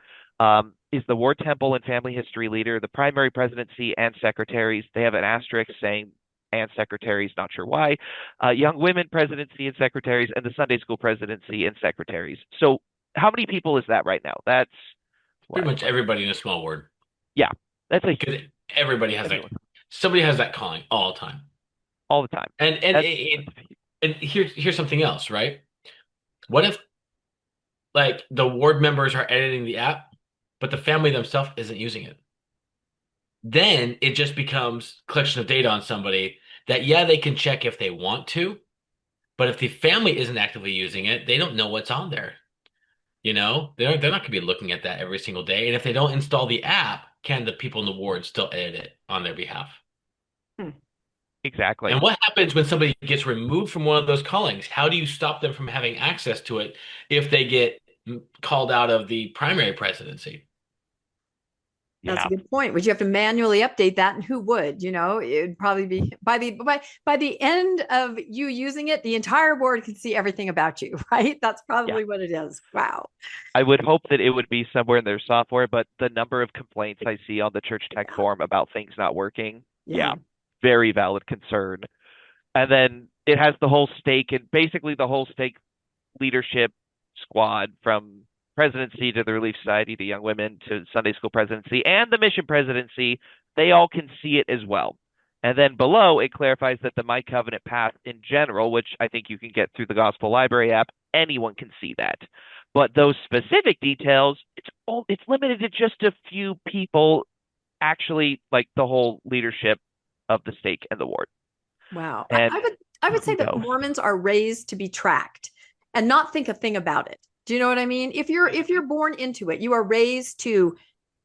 is the ward temple and family history leader, the primary presidency and secretaries. They have an asterisk saying and secretaries, not sure why, young women presidency and secretaries, and the Sunday school presidency and secretaries. So how many people is that right now? That's pretty much everybody in a small ward. Yeah, that's because everybody has somebody has that calling all the time. All the time. And here's something else, right? What if like the ward members are editing the app, but the family themselves isn't using it? Then it just becomes collection of data on somebody that, they can check if they want to, but if the family isn't actively using it, they don't know what's on there. They're not going to be looking at that every single day. And if they don't install the app, can the people in the ward still edit it on their behalf? Exactly. And what happens when somebody gets removed from one of those callings? How do you stop them from having access to it if they get called out of the primary presidency? That's a good point. Would you have to manually update that? And who would? It'd probably be by the end of you using it, the entire board can see everything about you, right? That's probably what it is. Wow. I would hope that it would be somewhere in their software, but the number of complaints I see on the Church Tech forum about things not working, very valid concern. And then it has the whole stake, and basically the whole stake leadership squad from presidency to the Relief Society to young women to Sunday school presidency and the mission presidency. They all can see it as well. And then below, it clarifies that the My Covenant path in general, which I think you can get through the Gospel Library app, anyone can see that. But those specific details, it's limited to just a few people, actually, like the whole leadership of the stake and the ward. Wow. I would say that Mormons are raised to be tracked and not think a thing about it. Do you know what I mean? If you're born into it, you are raised to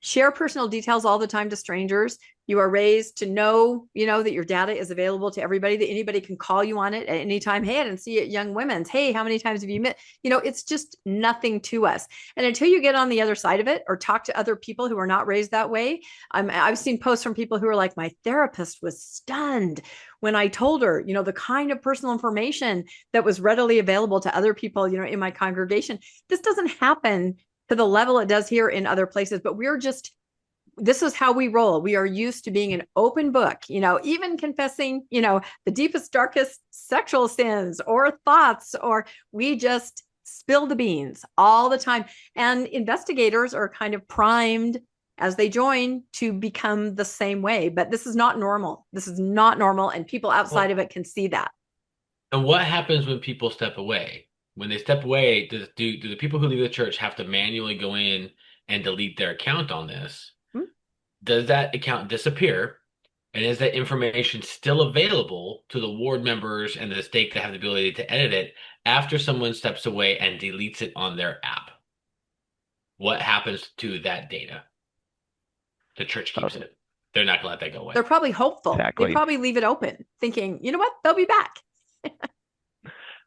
Share personal details all the time to strangers. You are raised to know, that your data is available to everybody, that anybody can call you on it at any time. Hey, I didn't see it at Young Women's. Hey, how many times have you met? It's just nothing to us. And until you get on the other side of it or talk to other people who are not raised that way, I've seen posts from people who are like, my therapist was stunned when I told her, the kind of personal information that was readily available to other people, in my congregation. This doesn't happen to the level it does here in other places, but this is how we roll. We are used to being an open book, even confessing, the deepest, darkest sexual sins or thoughts, or we just spill the beans all the time. And investigators are kind of primed as they join to become the same way. But this is not normal. This is not normal. And people outside of it can see that. And what happens when people step away? When they step away, do the people who leave the church have to manually go in and delete their account on this? Does that account disappear? And is that information still available to the ward members and the stake that have the ability to edit it after someone steps away and deletes it on their app? What happens to that data? The church keeps it. They're not going to let that go away. They're probably hopeful. Exactly. They probably leave it open, thinking, you know what? They'll be back.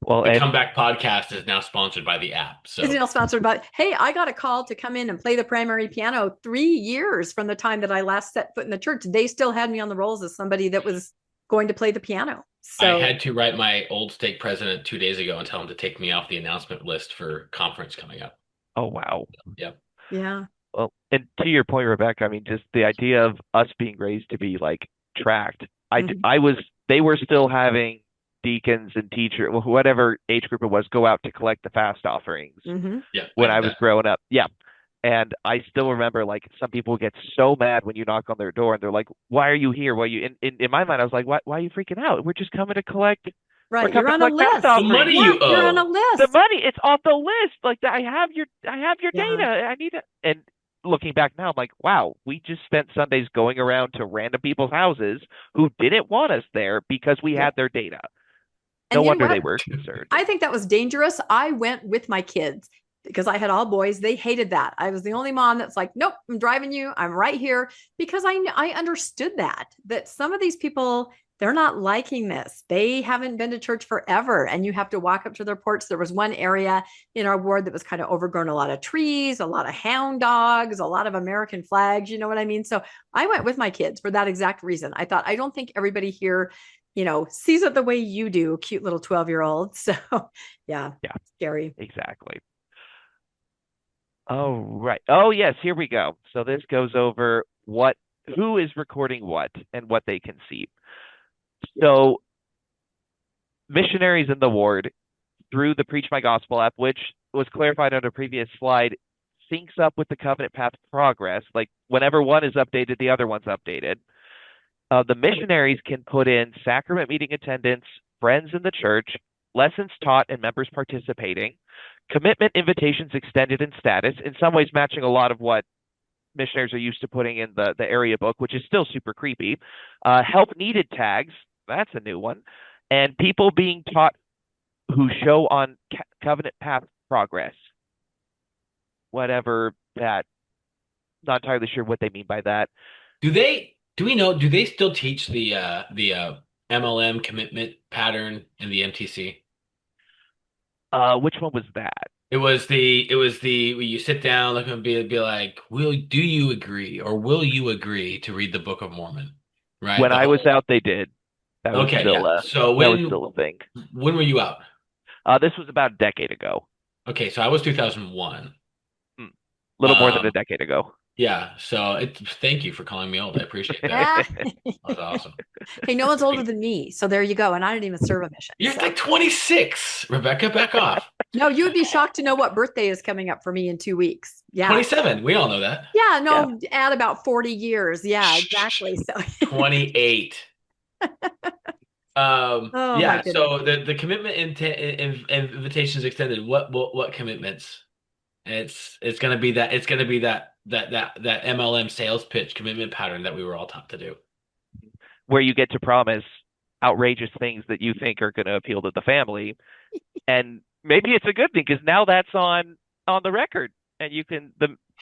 Well, the Comeback Podcast is now sponsored by the app. So it's now sponsored by, hey, I got a call to come in and play the primary piano 3 years from the time that I last set foot in the church. They still had me on the rolls as somebody that was going to play the piano. So I had to write my old stake president 2 days ago and tell him to take me off the announcement list for conference coming up. Oh, wow. Yep. Yeah. Well, and to your point, Rebecca, I mean, just the idea of us being raised to be like tracked. They were still having deacons and teacher, whatever age group it was, go out to collect the fast offerings when I was growing up. Yeah. And I still remember, like, some people get so mad when you knock on their door and they're like, why are you here? Well, in my mind, I was like, why are you freaking out? We're just coming to collect. Right. You're on a list. The money you owe. You're on a list. The money, it's off the list. Like, I have your data. I need it. And looking back now, I'm like, wow, we just spent Sundays going around to random people's houses who didn't want us there because we had their data. No wonder they were concerned. I think that was dangerous. I went with my kids because I had all boys. They hated that. I was the only mom that's like, nope, I'm driving you. I'm right here, because I understood that some of these people, they're not liking this. They haven't been to church forever, and you have to walk up to their porch. There was one area in our ward that was kind of overgrown, a lot of trees, a lot of hound dogs, a lot of American flags. You know what I mean? So I went with my kids for that exact reason. I thought, I don't think everybody here sees it the way you do, cute little 12-year-old. So yeah, scary. Exactly. Oh, right. Oh, yes, here we go. So this goes over who is recording what and what they can see. So missionaries in the ward, through the Preach My Gospel app, which was clarified on a previous slide, syncs up with the Covenant Path progress. Like, whenever one is updated, the other one's updated. The missionaries can put in sacrament meeting attendance, friends in the church, lessons taught and members participating, commitment invitations extended in status, in some ways matching a lot of what missionaries are used to putting in the area book, which is still super creepy. Help needed tags, that's a new one. And people being taught who show on Covenant Path progress. Whatever that, not entirely sure what they mean by that. Do we know, do they still teach the MLM commitment pattern in the MTC? Which one was that? It was the you sit down, look and be like, do you agree, or will you agree to read the Book of Mormon? Right. When I was out, they did. That was still, so that was still a thing. When were you out? This was about a decade ago. Okay, so I was 2001. A little more than a decade ago. Yeah, so thank you for calling me old. I appreciate that. That was awesome. Hey, no one's older than me, so there you go. And I didn't even serve a mission. You're like 26, Rebecca. Back off. No, you would be shocked to know what birthday is coming up for me in 2 weeks. Yeah, 27. We all know that. Yeah, no, add about 40 years. Yeah, exactly. So 28. yeah. So the commitment invitations extended. What commitments? It's gonna be that. It's gonna be that MLM sales pitch commitment pattern that we were all taught to do, where you get to promise outrageous things that you think are going to appeal to the family, and maybe it's a good thing because now that's on the record, and you can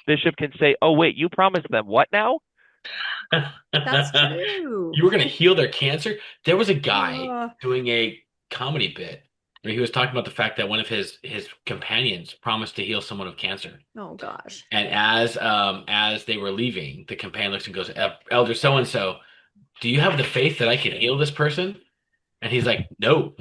bishop can say, "Oh wait, you promised them what now?" That's true. You were going to heal their cancer? There was a guy Uh, doing a comedy bit where he was talking about the fact that one of his companions promised to heal someone of cancer. oh gosh. And as they were leaving, the companion looks and goes, Elder so and so, do you have the faith that I can heal this person? And he's like, no.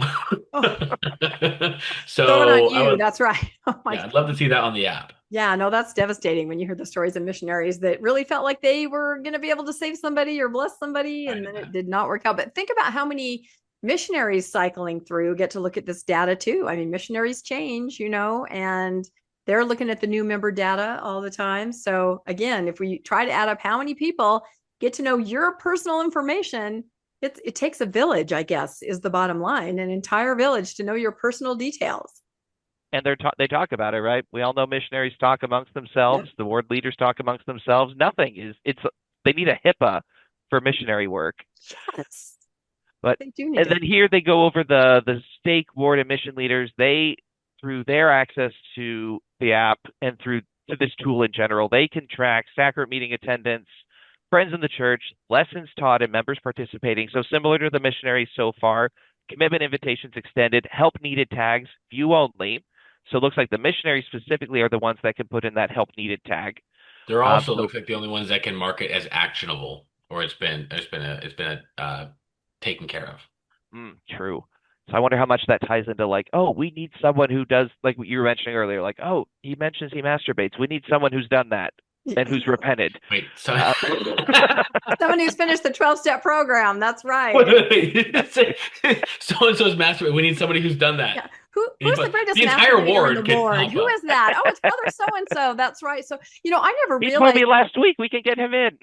Oh, going on So you. That's right. Oh my yeah, I'd love to God. see that on the app. Yeah, no, that's devastating when you hear the stories of missionaries that really felt like they were going to be able to save somebody or bless somebody, I and know then it that. did not work out. But think about how many missionaries cycling through get to look at this data too. I mean, missionaries change, and they're looking at the new member data all the time. So again, if we try to add up how many people get to know your personal information, it takes a village, I guess, is the bottom line, an entire village to know your personal details. And they talk about it, right? We all know missionaries talk amongst Yeah. themselves. The ward leaders talk amongst themselves. Nothing is. They need a HIPAA for missionary work. Yes, But they do need and to. then here they go over the stake, ward, and mission leaders. They, through their access to the app and through to this tool in general, they can track sacrament meeting attendance, friends in the church, lessons taught, and members participating. So similar to the missionaries so far, commitment invitations extended, help needed tags, view only. So it looks like the missionaries specifically are the ones that can put in that help needed tag. They're also So looks like the only ones that can mark it as actionable, or it's been taken care of. true. So I wonder how much that ties into like, oh, we need someone who does like what you were mentioning earlier, like, oh, he mentions he masturbates. We need someone who's done that and Yeah. who's repented. Wait, so Uh, Someone who's finished the 12-step program. That's right. so and so's master. We need somebody who's done that. Yeah. Who's the greatest The entire masturbator in the ward could ward? pop Who up. is that? Oh, it's Brother so and so. That's right. So, I never he told realized. me last week we can get him in.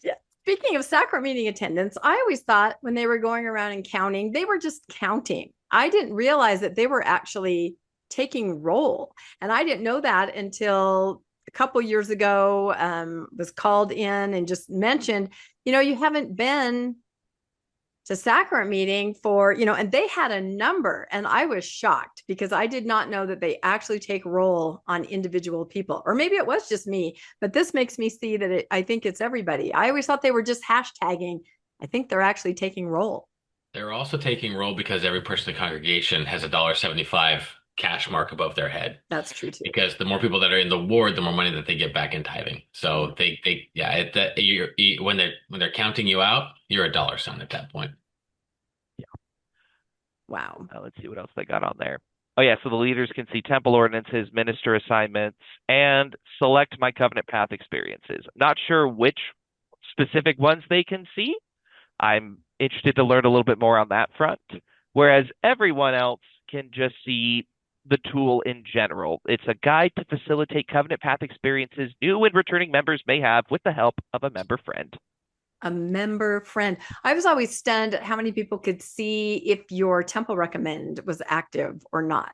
Yeah. Speaking of sacrament meeting attendance, I always thought when they were going around and counting, they were just counting. I didn't realize that they were actually taking roll. And I didn't know that until a couple years ago, was called in and just mentioned, you haven't been to sacrament meeting for, and they had a number, and I was shocked because I did not know that they actually take roll on individual people, or maybe it was just me, but this makes me see that I think it's everybody. I always thought they were just hashtagging. I think they're actually taking roll. They're also taking roll because every person in the congregation has $1.75 cash mark above their head. That's true too. Because the more people that are in the ward, the more money that they get back in tithing. So yeah, when they're counting you out, you're a dollar sign at that point. Wow. Let's see what else they got on there. Oh yeah, so the leaders can see temple ordinances, minister assignments, and select my covenant path experiences. Not sure which specific ones they can see. I'm interested to learn a little bit more on that front. Whereas everyone else can just see the tool in general. It's a guide to facilitate covenant path experiences new and returning members may have with the help of a member friend. A member friend. I was always stunned at how many people could see if your temple recommend was active or not.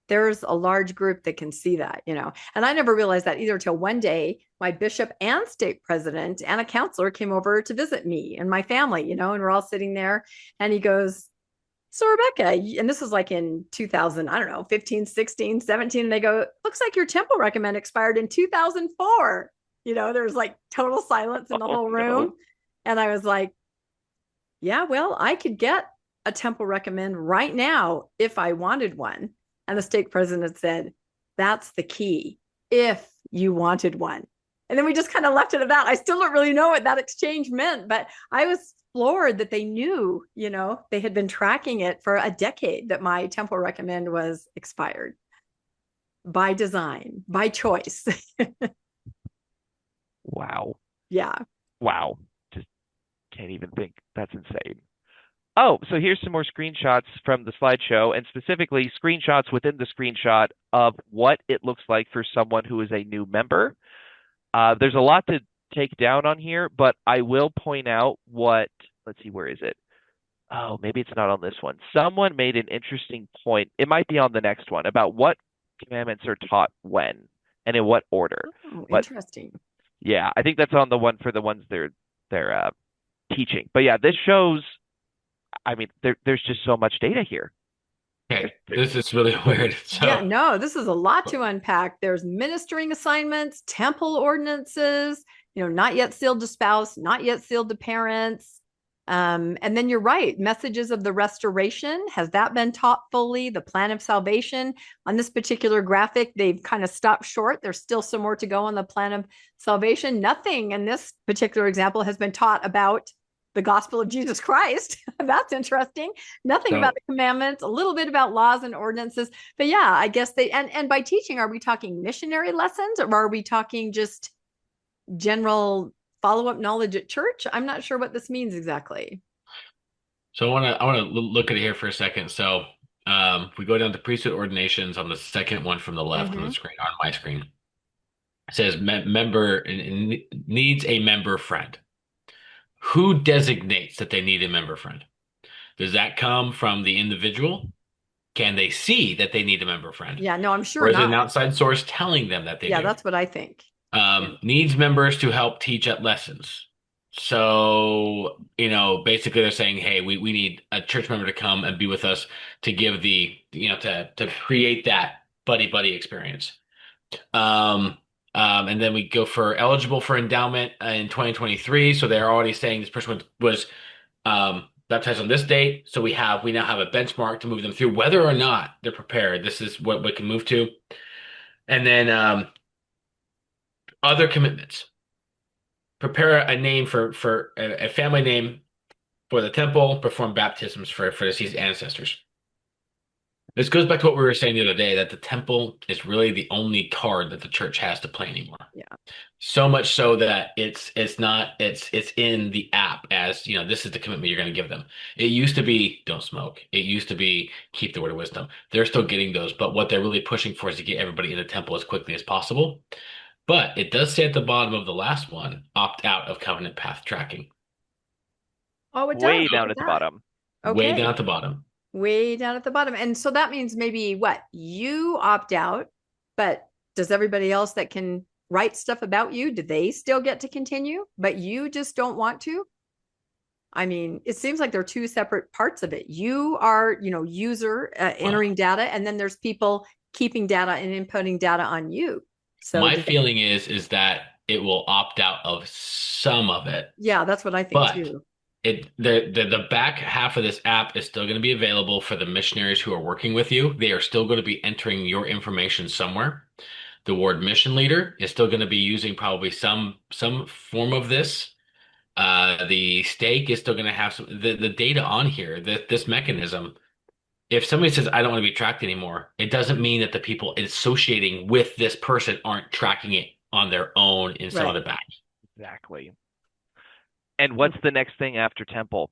There's a large group that can see that, and I never realized that either till one day my bishop and stake president and a counselor came over to visit me and my family, and we're all sitting there, and he goes, so Rebecca, and this was like in 2000, I don't know, 15, 16, 17, and they go, looks like your temple recommend expired in 2004. There was like total silence in the whole room. No. And I was like, yeah, well, I could get a temple recommend right now if I wanted one. And the stake president said, that's the key, if you wanted one. And then we just kind of left it at that. I still don't really know what that exchange meant, but I was floored that they knew, they had been tracking it for a decade, that my temple recommend was expired by design, by choice. Wow. Yeah. Wow. Just can't even think. That's insane. Oh, so here's some more screenshots from the slideshow, and specifically screenshots within the screenshot of what it looks like for someone who is a new member. There's a lot to take down on here, but I will point out let's see, where is it? Oh, maybe it's not on this one. Someone made an interesting point. It might be on the next one about what commandments are taught when and in what order. Oh, But interesting. yeah, I think that's on the one for the ones they're teaching. But yeah, this shows. I mean, there's just so much data here. Okay, this is really weird. Yeah, So, no, this is a lot to unpack. There's ministering assignments, temple ordinances, not yet sealed to spouse, not yet sealed to parents. And then you're right, messages of the restoration. Has that been taught fully? The plan of salvation. On this particular graphic, they've kind of stopped short. There's still some more to go on the plan of salvation. Nothing in this particular example has been taught about the gospel of Jesus Christ. That's interesting. Nothing about so the commandments, a little bit about laws and ordinances. But yeah, I guess and by teaching, are we talking missionary lessons or are we talking just general follow-up knowledge at church? I'm not sure what this means exactly. I want to look at it here for a second. So, if we go down to priesthood ordinations on the second one from the left on the Mm-hmm. screen, on my screen, it says member needs a member friend. Who designates that they need a member friend? Does that come from the individual? Can they see that they need a member friend? Yeah, no, I'm sure Or is it an not. outside source telling them that they Yeah, do? that's what I think. Yeah. Needs members to help teach at lessons. So, basically they're saying, hey, we need a church member to come and be with us to give to create that buddy experience. Um, and then we go for eligible for endowment in 2023. So they're already saying this person was baptized on this date. So we now have a benchmark to move them through, whether or not they're prepared. This is what we can move to. And then other commitments. Prepare a name for a family name for the temple. Perform baptisms for deceased ancestors. This goes back to what we were saying the other day, that the temple is really the only card that the church has to play anymore. Yeah. So much so that it's in the app as, this is the commitment you're going to give them. It used to be don't smoke. It used to be keep the word of wisdom. They're still getting those, but what they're really pushing for is to get everybody in the temple as quickly as possible. But it does say at the bottom of the last one, opt out of covenant path tracking. Oh, it does. Way Look down at at the that. bottom. Way Okay. down at the bottom. Way down at the bottom. And so that means maybe what? You opt out, but does everybody else that can write stuff about you, do they still get to continue, but you just don't want to? I mean, it seems like there are two separate parts of it. You are, user entering data, and then there's people keeping data and inputting data on you. So My feeling is that it will opt out of some of it, yeah, that's what I think but too. the back half of this app is still going to be available for the missionaries who are working with you. They are still going to be entering your information somewhere. The ward mission leader is still going to be using probably some form of this. The stake is still going to have the data on here. This mechanism. If somebody says I don't want to be tracked anymore, it doesn't mean that the people associating with this person aren't tracking it on their own in some Right. other back. Exactly. And what's the next thing after temple?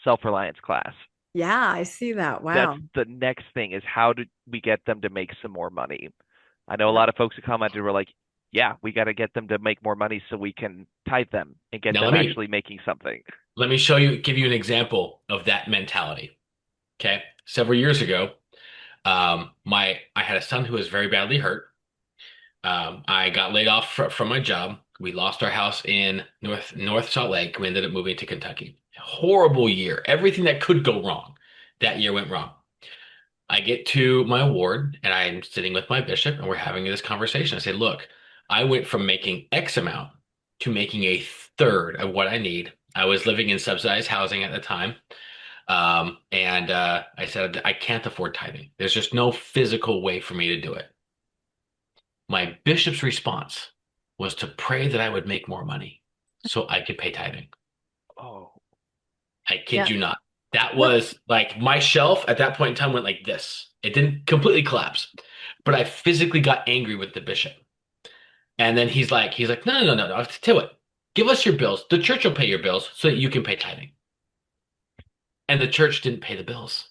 Self-reliance class. Yeah, I see that. Wow. That's the next thing, is how do we get them to make some more money? I know a lot of folks who commented were like, yeah, we got to get them to make more money so we can tithe them and get Now, them actually making something. Let me give you an example of that mentality. Okay. Several years ago, I had a son who was very badly hurt. I got laid off from my job. We lost our house in North Salt Lake. We ended up moving to Kentucky. Horrible year. Everything that could go wrong that year went wrong. I get to my ward and I'm sitting with my bishop and we're having this conversation. I say, look, I went from making X amount to making a third of what I need. I was living in subsidized housing at the time. And I said, I can't afford tithing. There's just no physical way for me to do it. My bishop's response was to pray that I would make more money so I could pay tithing. Oh, I kid you not. That was like my shelf at that point in time went like this. It didn't completely collapse, but I physically got angry with the bishop. And then he's like, no, tell it. Give us your bills. The church will pay your bills so that you can pay tithing. And the church didn't pay the bills.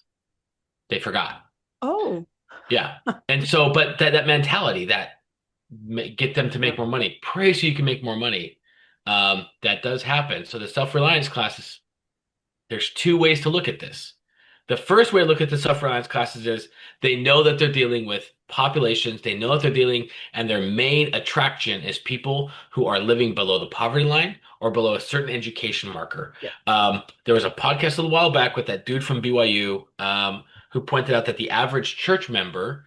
They forgot. Oh. Yeah. And so, but that mentality that get them to make more money, pray so you can make more money. That does happen. So the self-reliance classes, there's two ways to look at this. The first way to look at the self-reliance classes is they know that they're dealing with populations. They know that they're dealing, and their main attraction is people who are living below the poverty line or below a certain education marker. Yeah. There was a podcast a little while back with that dude from BYU. who pointed out that the average church member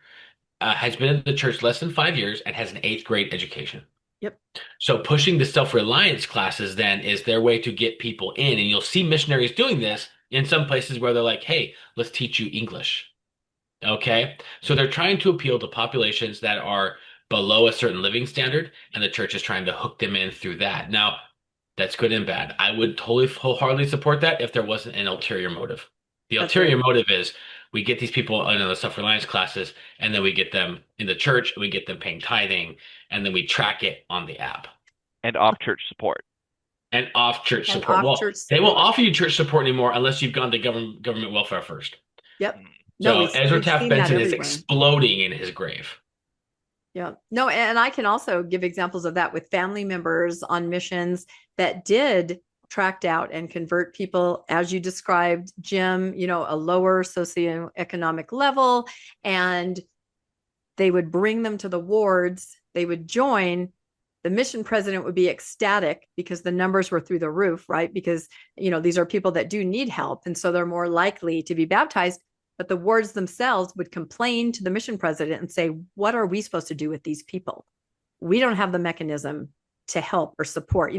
has been in the church less than 5 years and has an eighth grade education. Yep. So pushing the self-reliance classes then is their way to get people in. And you'll see missionaries doing this in some places where they're like, hey, let's teach you English. Okay. So they're trying to appeal to populations that are below a certain living standard, and the church is trying to hook them in through that. Now, that's good and bad. I would totally wholeheartedly support that if there wasn't an ulterior motive. The That's ulterior right. motive is we get these people in the self-reliance classes, and then we get them in the church, we get them paying tithing, and then we track it on the app. And off church support. And off church And support. off Well, church they won't support. offer you church support anymore unless you've gone to government welfare first. Yep. Mm. No, So Ezra we've Taft seen that Benson is everywhere. exploding in his grave. Yeah. No, and I can also give examples of that with family members on missions that did tract out and convert people, as you described, Jim, a lower socioeconomic level, and they would bring them to the wards, they would join. The mission president would be ecstatic because the numbers were through the roof, right? Because, these are people that do need help. And so they're more likely to be baptized. But the wards themselves would complain to the mission president and say, what are we supposed to do with these people? We don't have the mechanism to help or support.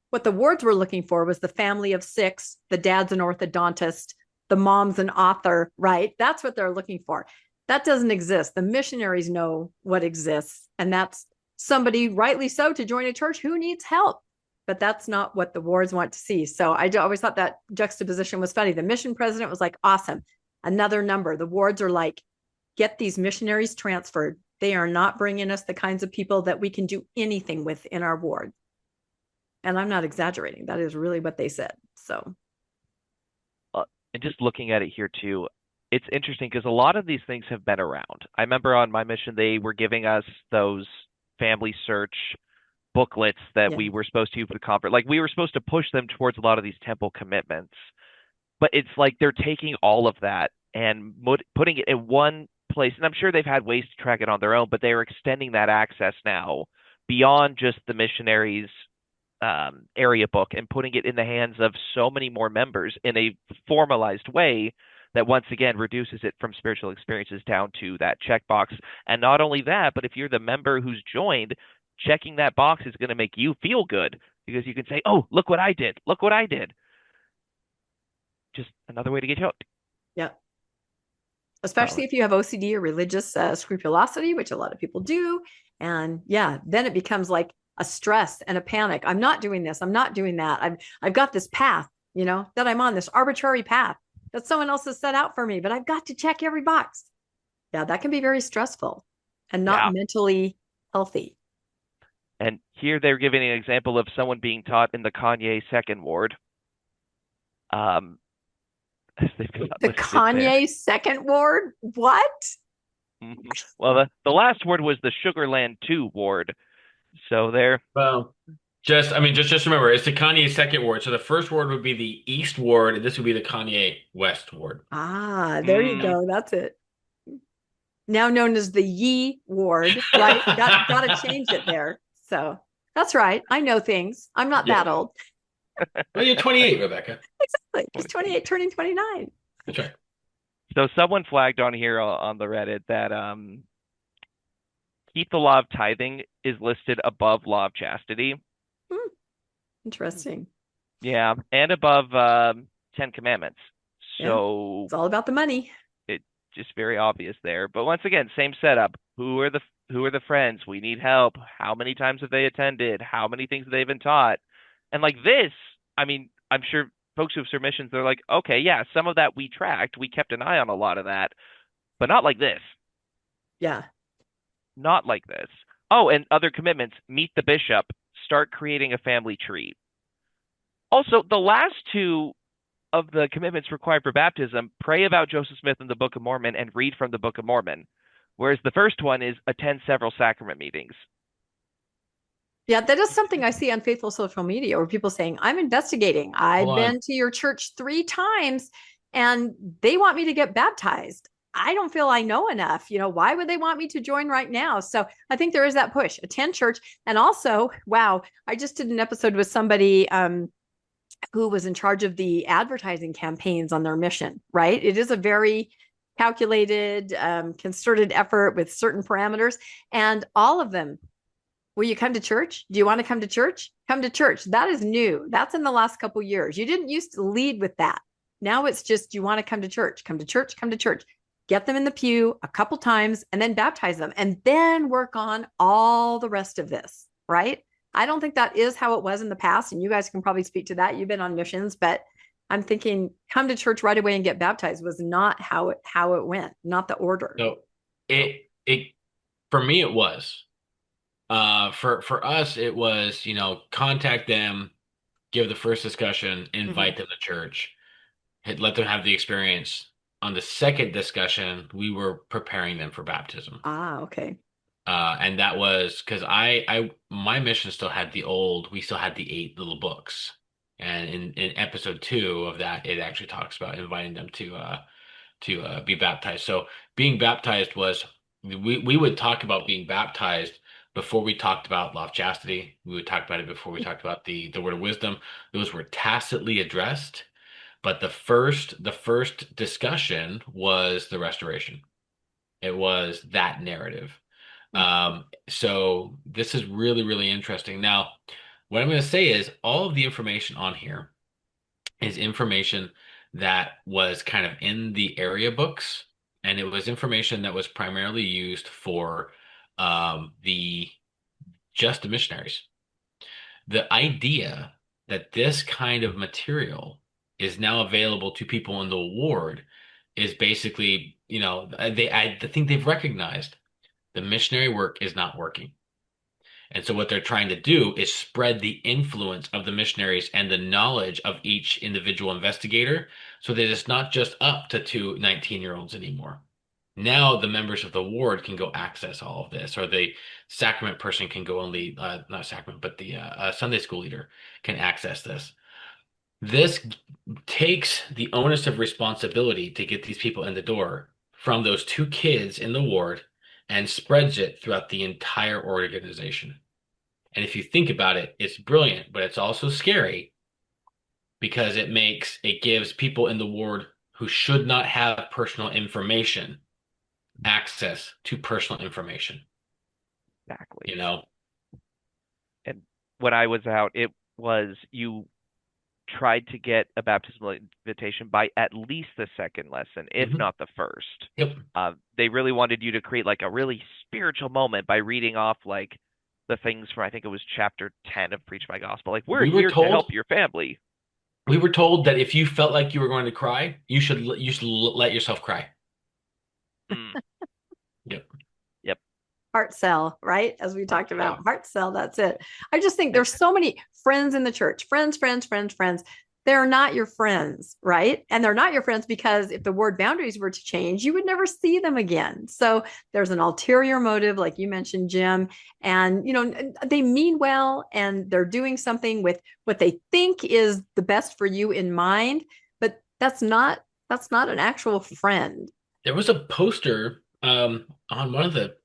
What the wards were looking for was the family of 6, the dad's an orthodontist, the mom's an author, right? That's what they're looking for. That doesn't exist. The missionaries know what exists. And that's somebody, rightly so, to join a church who needs help. But that's not what the wards want to see. So I always thought that juxtaposition was funny. The mission president was like, awesome. Another number. The wards are like, get these missionaries transferred. They are not bringing us the kinds of people that we can do anything with in our ward. And I'm not exaggerating. That is really what they said. So, and just looking at it here too, it's interesting because a lot of these things have been around. I remember on my mission, they were giving us those family search booklets that we were supposed to use for the conference. Like we were supposed to push them towards a lot of these temple commitments. But it's like they're taking all of that and putting it in one place. And I'm sure they've had ways to track it on their own, but they are extending that access now beyond just the missionaries' area book and putting it in the hands of so many more members in a formalized way that once again reduces it from spiritual experiences down to that checkbox. And not only that, but if you're the member who's joined, checking that box is going to make you feel good because you can say, oh, look what I did. Look what I did. Just another way to get hooked. Yeah. Especially if you have OCD or religious scrupulosity, which a lot of people do. And then it becomes like a stress and a panic. I'm not doing this. I'm not doing that. I've got this path, that I'm on, this arbitrary path that someone else has set out for me, but I've got to check every box. Yeah, that can be very stressful and not mentally healthy. And here they're giving an example of someone being taught in the Kanye second ward. The Kanye second ward? What? Well, the last ward was the Sugarland 2 ward. So there. Well, just remember, it's the Kanye second ward. So the first ward would be the East ward, and this would be the Kanye West ward. Ah, there you go. That's it. Now known as the Yee ward, right? Got to change it there. So that's right. I know things. I'm not that old. Well, you're 28, Rebecca. Exactly. Just 28, turning 29. That's right. So someone flagged on here on the Reddit that keep the law of tithing is listed above law of chastity. Interesting. Yeah, and above 10 Commandments. So it's all about the money. It's just very obvious there. But once again, same setup. Who are the friends? We need help. How many times have they attended? How many things have they been taught? And like this, I mean, I'm sure folks who have submissions, they're like, okay, yeah, some of that we tracked. We kept an eye on a lot of that, but not like this. Yeah. Not like this. Oh, and other commitments, meet the bishop, start creating a family tree. Also, the last two of the commitments required for baptism, pray about Joseph Smith in the Book of Mormon and read from the Book of Mormon. Whereas the first one is attend several sacrament meetings. Yeah, that is something I see on faithful social media where people saying, I'm investigating. I've been to your church 3 times and they want me to get baptized. I don't feel I know enough. Why would they want me to join right now? So I think there is that push, attend church. And also, wow, I just did an episode with somebody who was in charge of the advertising campaigns on their mission, right? It is a very calculated, concerted effort with certain parameters. And all of them, will you come to church? Do you want to come to church? Come to church. That is new. That's in the last couple of years. You didn't used to lead with that. Now it's just, you want to come to church, come to church, come to church. Get them in the pew a couple times and then baptize them and then work on all the rest of this, right? I don't think that is how it was in the past. And you guys can probably speak to that. You've been on missions, but I'm thinking come to church right away and get baptized was not how it went, not the order. So it for me it was. For us it was, contact them, give the first discussion, invite them to church, let them have the experience. On the second discussion, we were preparing them for baptism. Okay. And that was because my mission we still had the 8 little books. And in episode 2 of that, it actually talks about inviting them to be baptized. So being baptized was, we would talk about being baptized before we talked about law of chastity. We would talk about it before we talked about the word of wisdom. Those were tacitly addressed. But the first discussion was the restoration. It was that narrative. So this is really, really interesting. Now, what I'm going to say is all of the information on here is information that was kind of in the area books, and it was information that was primarily used for the missionaries. The idea that this kind of material is now available to people in the ward is basically, I think they've recognized the missionary work is not working. And so what they're trying to do is spread the influence of the missionaries and the knowledge of each individual investigator so that it's not just up to 2 19-year-olds anymore. Now the members of the ward can go access all of this, or the sacrament person can go and lead, not sacrament, but the Sunday school leader can access this. This takes the onus of responsibility to get these people in the door from those 2 kids in the ward and spreads it throughout the entire organization. And if you think about it, it's brilliant, but it's also scary because it gives people in the ward who should not have personal information access to personal information. Exactly. And when I was out, it was you tried to get a baptismal invitation by at least the second lesson, if not the first. Yep. They really wanted you to create like a really spiritual moment by reading off like the things from, I think it was chapter 10 of Preach My Gospel. Like, we're here to help your family. We were told that if you felt like you were going to cry, you should let yourself cry. Yep. Heart cell, right? As we talked about, heart cell, that's it. I just think there's so many friends in the church, friends. They're not your friends, right? And they're not your friends because if the word boundaries were to change, you would never see them again. So there's an ulterior motive, like you mentioned, Jim, and they mean well, and they're doing something with what they think is the best for you in mind, but that's not an actual friend. There was a poster on one of the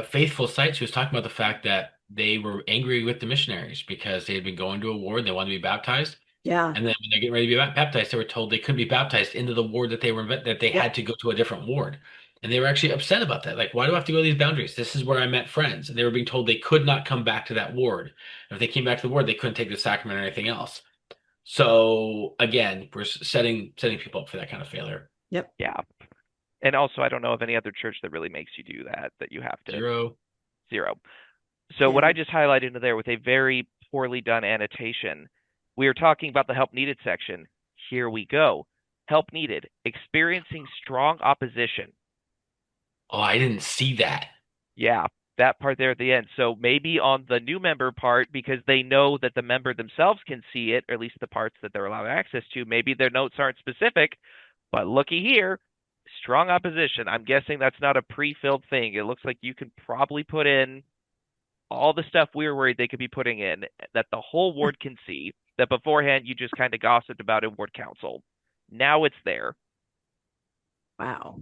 faithful sites who was talking about the fact that they were angry with the missionaries because they had been going to a ward, they wanted to be baptized. Yeah. And then when they're getting ready to be baptized, they were told they couldn't be baptized into the ward that they had to go to a different ward. And they were actually upset about that. Like, why do I have to go to these boundaries? This is where I met friends. And they were being told they could not come back to that ward. And if they came back to the ward, they couldn't take the sacrament or anything else. So again, we're setting people up for that kind of failure. Yep. Yeah. And also, I don't know of any other church that really makes you do that you have to. Zero. So what I just highlighted into there with a very poorly done annotation, we are talking about the help needed section. Here we go. Help needed. Experiencing strong opposition. Oh, I didn't see that. Yeah, that part there at the end. So maybe on the new member part, because they know that the member themselves can see it, or at least the parts that they're allowed access to, maybe their notes aren't specific, but looky here. Strong opposition. I'm guessing that's not a pre-filled thing. It looks like you can probably put in all the stuff we were worried they could be putting in that the whole ward can see, that beforehand you just kind of gossiped about in ward council. Now it's there. Wow.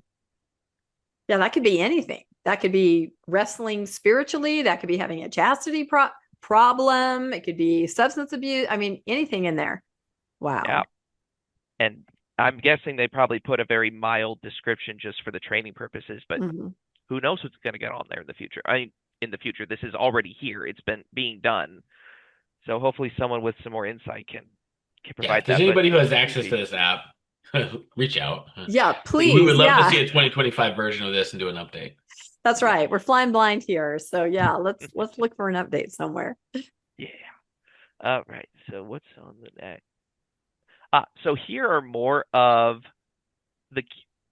Yeah, that could be anything. That could be wrestling spiritually. That could be having a chastity problem. It could be substance abuse. I mean, anything in there. Wow. Yeah. And I'm guessing they probably put a very mild description just for the training purposes, but Mhm. who knows what's going to get on there in the future? In the future, this is already here. It's been being done. So hopefully someone with some more insight can Yeah, provide if there's that. But anybody who has access to creepy. this app, reach out. Yeah, We would please. love to Yeah. see a 2025 version of this and do an update. That's right. We're flying blind here. So yeah, let's look for an update somewhere. Yeah. All right. So what's on the next? So here are more of the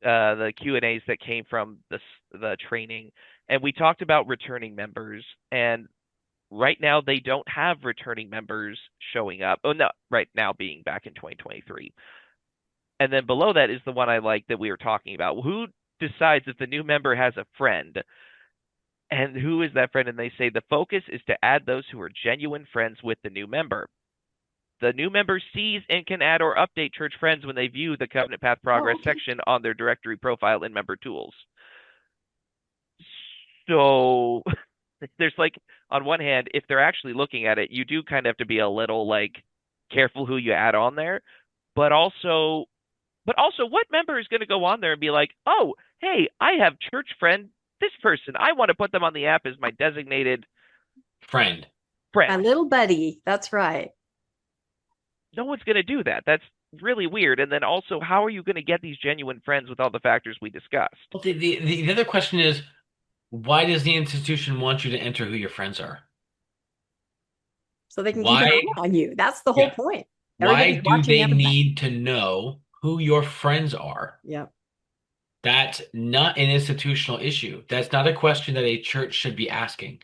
the Q&As that came from the training, and we talked about returning members, and right now they don't have returning members showing up. Oh no, right now being back in 2023. And then below that is the one I like that we were talking about. Who decides if the new member has a friend? And who is that friend? And they say the focus is to add those who are genuine friends with the new member. The new member sees and can add or update church friends when they view the Covenant Path Oh, Progress okay. section on their directory profile in Member Tools. So there's like, on one hand, if they're actually looking at it, you do kind of have to be a little like careful who you add on there. But also, what member is going to go on there and be like, oh, hey, I have church friend this person. I want to put them on the app as my designated Friend. My friend. little buddy. That's right. No one's going to do that. That's really weird. And then also, how are you going to get these genuine friends with all the factors we discussed? Well, the other question is, why does the institution want you to enter who your friends are? So they can keep an Why? eye on you. That's the whole Yeah. point. Why Everybody's do watching they everything. need to know who your friends are? Yep. That's not an institutional issue. That's not a question that a church should be asking,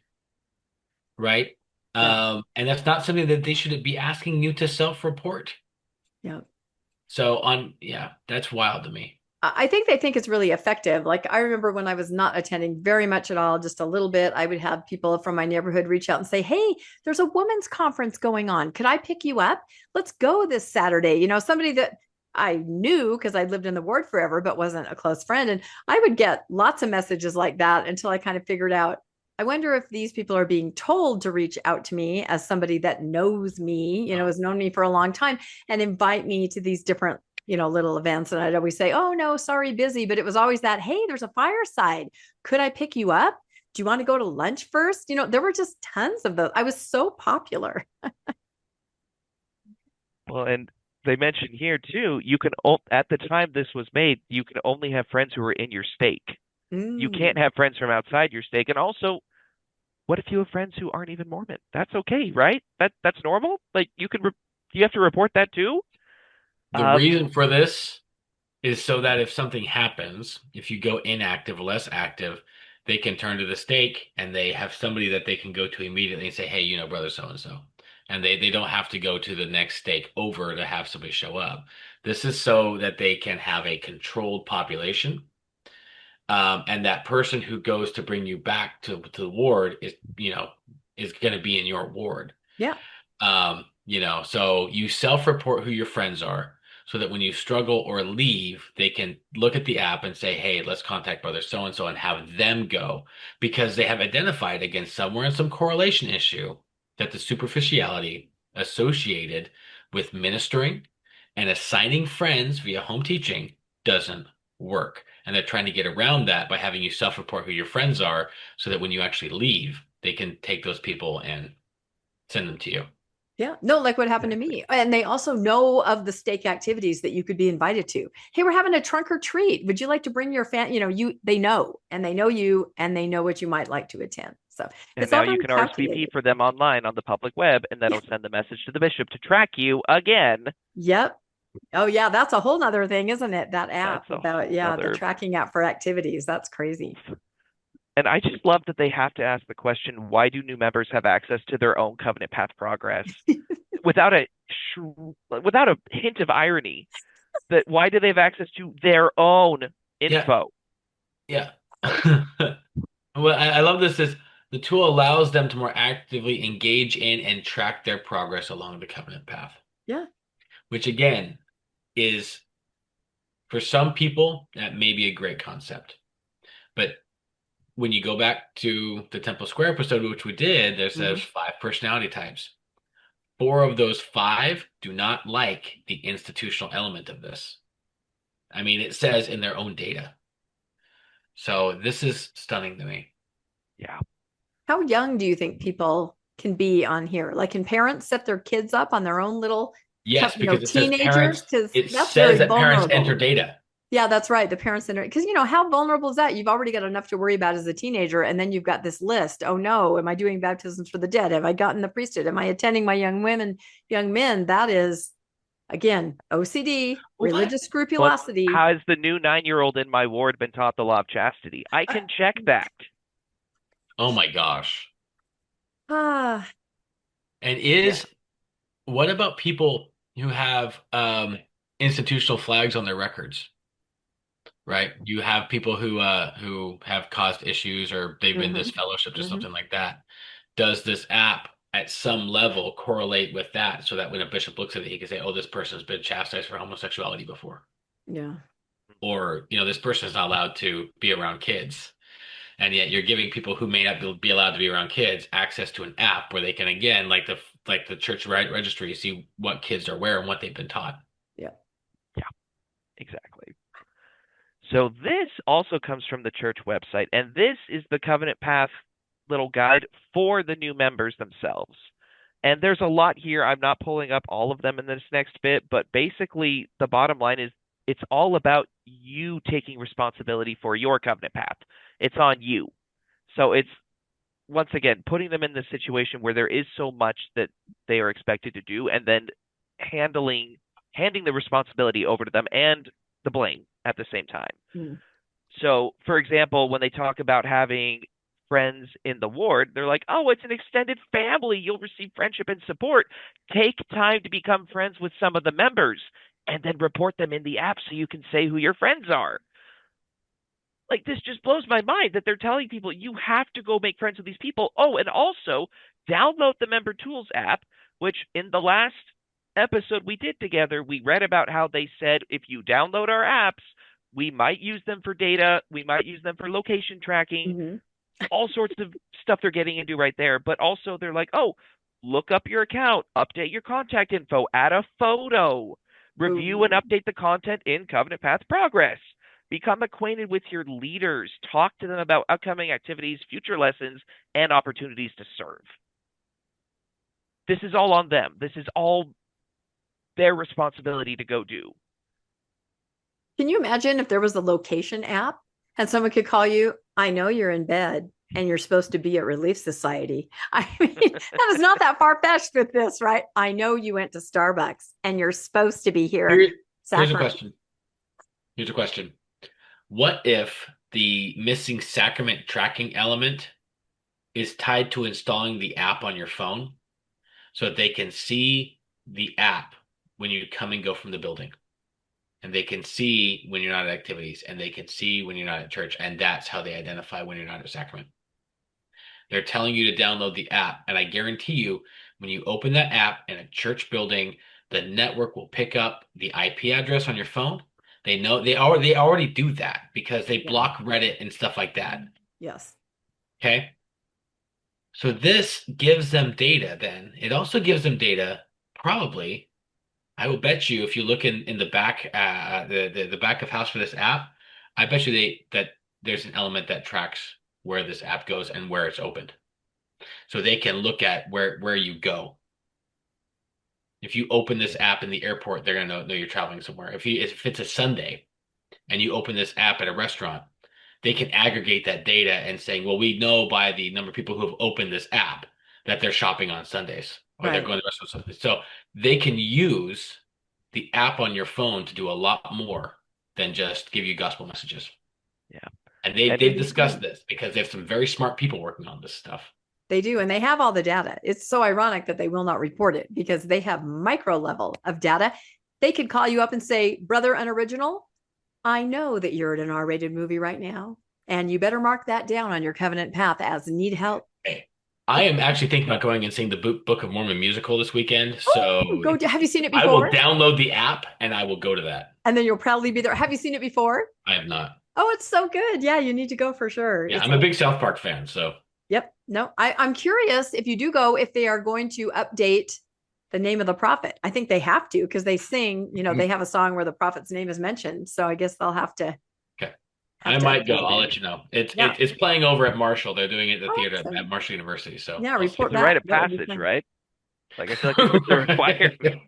right? Yep. And that's not something that they should be asking you to self-report. Yep. So yeah, that's wild to me. I think they think it's really effective. Like I remember when I was not attending very much at all, just a little bit, I would have people from my neighborhood reach out and say, "Hey, there's a women's conference going on. Could I pick you up? Let's go this Saturday." Somebody that I knew because I lived in the ward forever, but wasn't a close friend. And I would get lots of messages like that until I kind of figured out, I wonder if these people are being told to reach out to me as somebody that knows me, has known me for a long time and invite me to these different little events. And I'd always say, oh, no, sorry, busy. But it was always that, hey, there's a fireside. Could I pick you up? Do you want to go to lunch first? There were just tons of those. I was so popular. Well, and they mentioned here too, at the time this was made, you can only have friends who are in your stake. You can't have friends from outside your stake. And also, what if you have friends who aren't even Mormon? That's okay, right? That's normal. Like you have to report that too. The reason for this is so that if something happens, if you go inactive, less active, they can turn to the stake and they have somebody that they can go to immediately and say, hey, brother so and so. And they don't have to go to the next stake over to have somebody show up. This is so that they can have a controlled population. And that person who goes to bring you back to the ward is going to be in your ward. Yeah. So you self-report who your friends are so that when you struggle or leave, they can look at the app and say, hey, let's contact brother so-and-so and have them go because they have identified against somewhere in some correlation issue that the superficiality associated with ministering and assigning friends via home teaching doesn't work. And they're trying to get around that by having you self-report who your friends are so that when you actually leave, they can take those people and send them to you. Yeah. No, like what happened to me. And they also know of the stake activities that you could be invited to. Hey, we're having a trunk or treat. Would you like to bring your they know, and they know you, and they know what you might like to attend. So and it's now all you very can RSVP calculated. for them online on the public web, and that'll send the message to the bishop to track you again. Yep. Oh yeah, that's a whole nother thing, isn't it? That app about the tracking app for activities. That's crazy. And I just love that they have to ask the question, why do new members have access to their own Covenant Path Progress? without a hint of irony. That why do they have access to their own info? Yeah. Well, I love this is the tool allows them to more actively engage in and track their progress along the covenant path. Yeah. Which again is for some people that may be a great concept. But when you go back to the Temple Square episode, which we did, there's 5 personality types. 4 of those 5 do not like the institutional element of this. I mean, it says in their own data. So this is stunning to me. Yeah. How young do you think people can be on here? Like, can parents set their kids up on their own little, Yes, because it says teenagers? parents, Because it that's says very that parents vulnerable. enter data. Yeah, that's right. The parents enter, because how vulnerable is that? You've already got enough to worry about as a teenager, and then you've got this list. Oh no, am I doing baptisms for the dead? Have I gotten the priesthood? Am I attending my young men? That is, again, OCD, religious But scrupulosity. has the new 9-year-old in my ward been taught the law of chastity? I can check that. Oh my gosh. Ah, And Yeah. what about people who have institutional flags on their records, right? You have people who have caused issues or they've been mhm, disfellowshipped or mhm. something like that. Does this app at some level correlate with that so that when a bishop looks at it, he can say, oh, this person's been chastised for homosexuality before? Yeah. Or, this person is not allowed to be around kids. And yet you're giving people who may not be allowed to be around kids access to an app where they can, again, like the church registry, see what kids are where and what they've been taught. Yeah. Yeah, exactly. So this also comes from the church website, and this is the Covenant Path little guide for the new members themselves. And there's a lot here. I'm not pulling up all of them in this next bit, but basically the bottom line is it's all about you taking responsibility for your covenant path. It's on you. So it's once again putting them in the situation where there is so much that they are expected to do and then handing the responsibility over to them and the blame at the same time. Mm. So, for example, when they talk about having friends in the ward, they're like, oh, it's an extended family. You'll receive friendship and support. Take time to become friends with some of the members and then report them in the app so you can say who your friends are. Like, this just blows my mind that they're telling people you have to go make friends with these people. Oh, and also download the Member Tools app, which in the last episode we did together, we read about how they said if you download our apps, we might use them for data, we might use them for location tracking, Mhm. all sorts of stuff they're getting into right there. But also, they're like, oh, look up your account, update your contact info, add a photo, review and Ooh. update the content in Covenant Path Progress. Become acquainted with your leaders. Talk to them about upcoming activities, future lessons, and opportunities to serve. This is all on them. This is all their responsibility to go do. Can you imagine if there was a location app and someone could call you? I know you're in bed and you're supposed to be at Relief Society. I mean, that is not that far fetched with this, right? I know you went to Starbucks and you're supposed to be here. Here's a question. Here's a question. What if the missing sacrament tracking element is tied to installing the app on your phone so that they can see the app when you come and go from the building? And they can see when you're not at activities, and they can see when you're not at church, and that's how they identify when you're not at sacrament. They're telling you to download the app, and I guarantee you, when you open that app in a church building, the network will pick up the IP address on your phone. They know they already do that because they Yeah. block Reddit and stuff like that. Yes. Okay. So this gives them data then. It also gives them data, probably. I will bet you if you look in the back the back of house for this app, I bet you that there's an element that tracks where this app goes and where it's opened. So they can look at where you go. If you open this app in the airport, they're gonna know you're traveling somewhere. If it's a Sunday and you open this app at a restaurant, they can aggregate that data and saying, well, we know by the number of people who have opened this app that they're shopping on Sundays or they're Right. going to the restaurant on Sundays. So they can use the app on your phone to do a lot more than just give you gospel messages. Yeah. And And they've discussed this because they have some very smart people working on this stuff. They do. And they have all the data. It's so ironic that they will not report it because they have micro level of data. They could call you up and say, Brother Unoriginal, I know that you're at an R-rated movie right now, and you better mark that down on your covenant path as need help. Hey, I am actually thinking about going and seeing the Book of Mormon musical this weekend. So Oh, go. Have you seen it I will before? download the app and I will go to that. And then you'll proudly be there. Have you seen it before? I have not. Oh, it's so good. Yeah, you need to go for sure. Yeah, I'm a big South Park fan, so. Yep. No, I'm curious if you do go, if they are going to update the name of the prophet. I think they have to because they sing, they have a song where the prophet's name is mentioned. So I guess they'll have to Okay. have I to might go. update. I'll let you know. Yeah. It's playing over at Marshall. They're doing it at the theater Awesome. at Marshall University. So Yeah, I'll see. report It's a rite back. of That would be passage, fun. right? Like I feel like it's a requirement.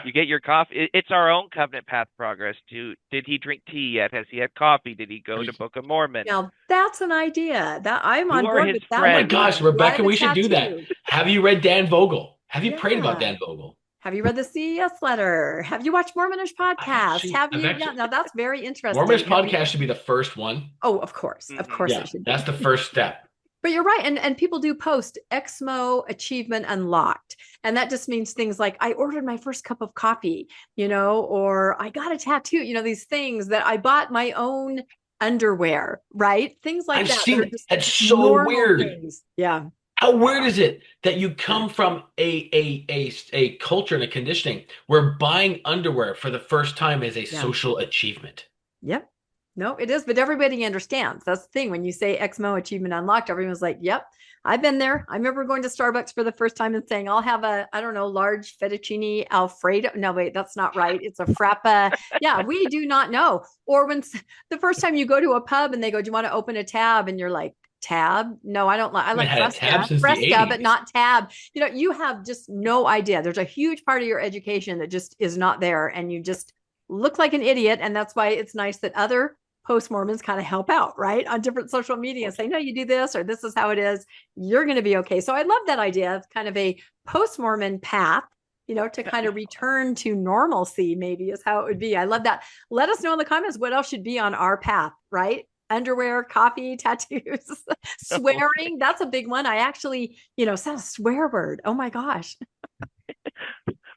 You get your coffee. It's our own covenant path progress. Did he drink tea yet? Has he had coffee? Did he go to Book of Mormon? Now that's an idea that I'm Who on are board his with. That Oh my would friends? be gosh, do I have Rebecca, a we should do that. tattoo? Have you read Dan Vogel? Have you prayed about Yeah. Dan Vogel? Have you read the CES letter? Have you watched Mormonish podcast? I've Yeah, actually, now that's very Mormonish interesting. podcast should be the first one. Oh, of course. Of Mm-hmm. course Yeah, it should that's be. the first step. But you're right. And people do post Exmo achievement unlocked. And that just means things like I ordered my first cup of coffee, or I got a tattoo, these things that I bought my own underwear, right? Things like I've that that are seen just that's so normal weird. things. Yeah. How weird is it that you come from a culture and a conditioning where buying underwear for the first time is a Yeah. social achievement? Yep. No, it is, but everybody understands. That's the thing. When you say Exmo achievement unlocked, everyone's like, yep, I've been there. I remember going to Starbucks for the first time and saying, I'll have I don't know, large fettuccine Alfredo. No, wait, that's not right. It's a frappa. Yeah, we do not know. Or when the first time you go to a pub and they go, do you want to open a tab? And you're like, tab? No, I don't like, I I haven't like had a tab since the Fresca, but 80s. not tab. You have just no idea. There's a huge part of your education that just is not there. And you just look like an idiot. And that's why it's nice that other post Mormons kind of help out, right? On different social media and say, no, you do this, or this is how it is. You're going to be okay. So I love that idea of kind of a post Mormon path, to kind of return to normalcy, maybe is how it would be. I love that. Let us know in the comments what else should be on our path, right? Underwear, coffee, tattoos, swearing. That's a big one. I actually, said a swear word. Oh my gosh.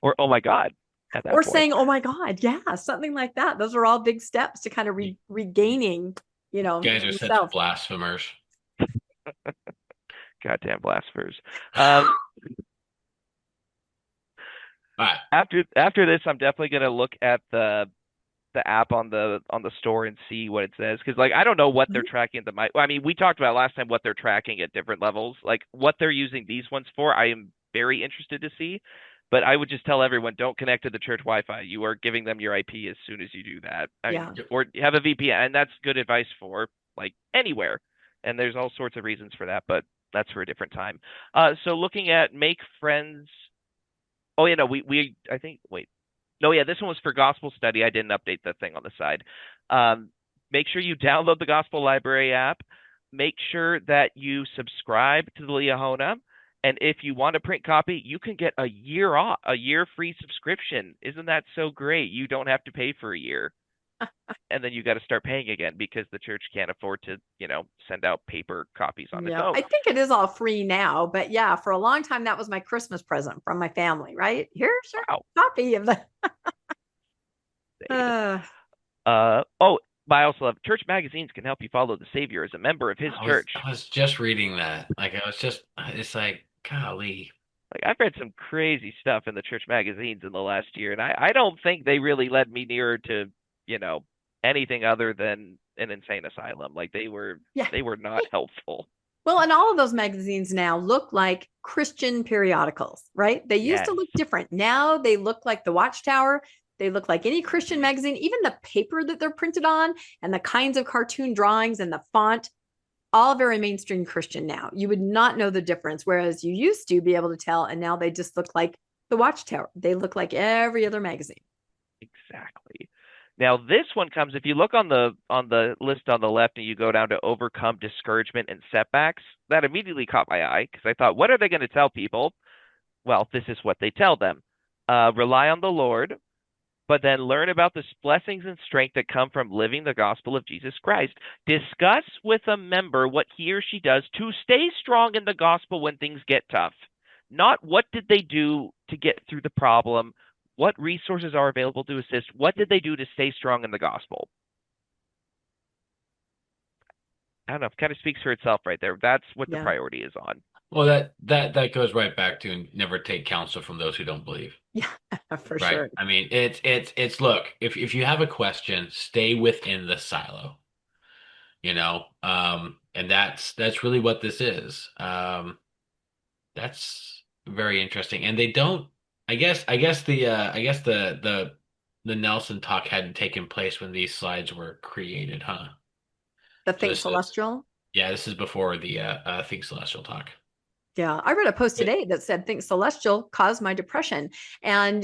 Or oh my God. At that Or point. saying, oh my God, yeah, something like that. Those are all big steps to kind of regaining, You guys are yourself. such blasphemers. Goddamn blasphemers. All right. After this, I'm definitely gonna look at the app on the store and see what it says, because like I don't know what they're tracking I mean, we talked about last time what they're tracking at different levels, like what they're using these ones for. I am very interested to see, but I would just tell everyone, don't connect to the church Wi-Fi. You are giving them your IP as soon as you do that. Or have a VPN, and that's good advice for like anywhere. And there's all sorts of reasons for that, but that's for a different time. So looking at make friends. Oh yeah, no, I think wait. No, yeah, this one was for gospel study. I didn't update the thing on the side. Make sure you download the Gospel Library app. Make sure that you subscribe to the Liahona. And if you want a print copy, you can get a year free subscription. Isn't that so great? You don't have to pay for a year. And then you got to start paying again because the church can't afford to, send out paper copies on its own. I think it is all free now, but yeah, for a long time that was my Christmas present from my family, right? Here's your copy of the I also love church magazines can help you follow the Savior as a member of his church. I was just reading that. It's like, golly. Like I've read some crazy stuff in the church magazines in the last year, and I don't think they really led me nearer to, anything other than an insane asylum. Like they were not helpful. Well, and all of those magazines now look like Christian periodicals, right? They used to look different. Now they look like the Watchtower. They look like any Christian magazine, even the paper that they're printed on and the kinds of cartoon drawings and the font, all very mainstream Christian now. You would not know the difference, whereas you used to be able to tell, and now they just look like the Watchtower. They look like every other magazine. Exactly. Now this one comes, if you look on the list on the left and you go down to overcome discouragement and setbacks, that immediately caught my eye because I thought, what are they going to tell people? Well, this is what they tell them. Rely on the Lord, but then learn about the blessings and strength that come from living the gospel of Jesus Christ. Discuss with a member what he or she does to stay strong in the gospel when things get tough. Not what did they do to get through the problem, what resources are available to assist, what did they do to stay strong in the gospel? I don't know, it kind of speaks for itself right there. That's what the priority is on. Well, that goes right back to never take counsel from those who don't believe. Yeah, for sure. I mean, it's look, if you have a question, stay within the silo. And that's really what this is. That's very interesting. And they don't I guess the Nelson talk hadn't taken place when these slides were created, huh? The So Think this is Celestial. yeah, this is before the Think Celestial talk. Yeah, I read a post Wait, today that said Think Celestial caused my depression. And,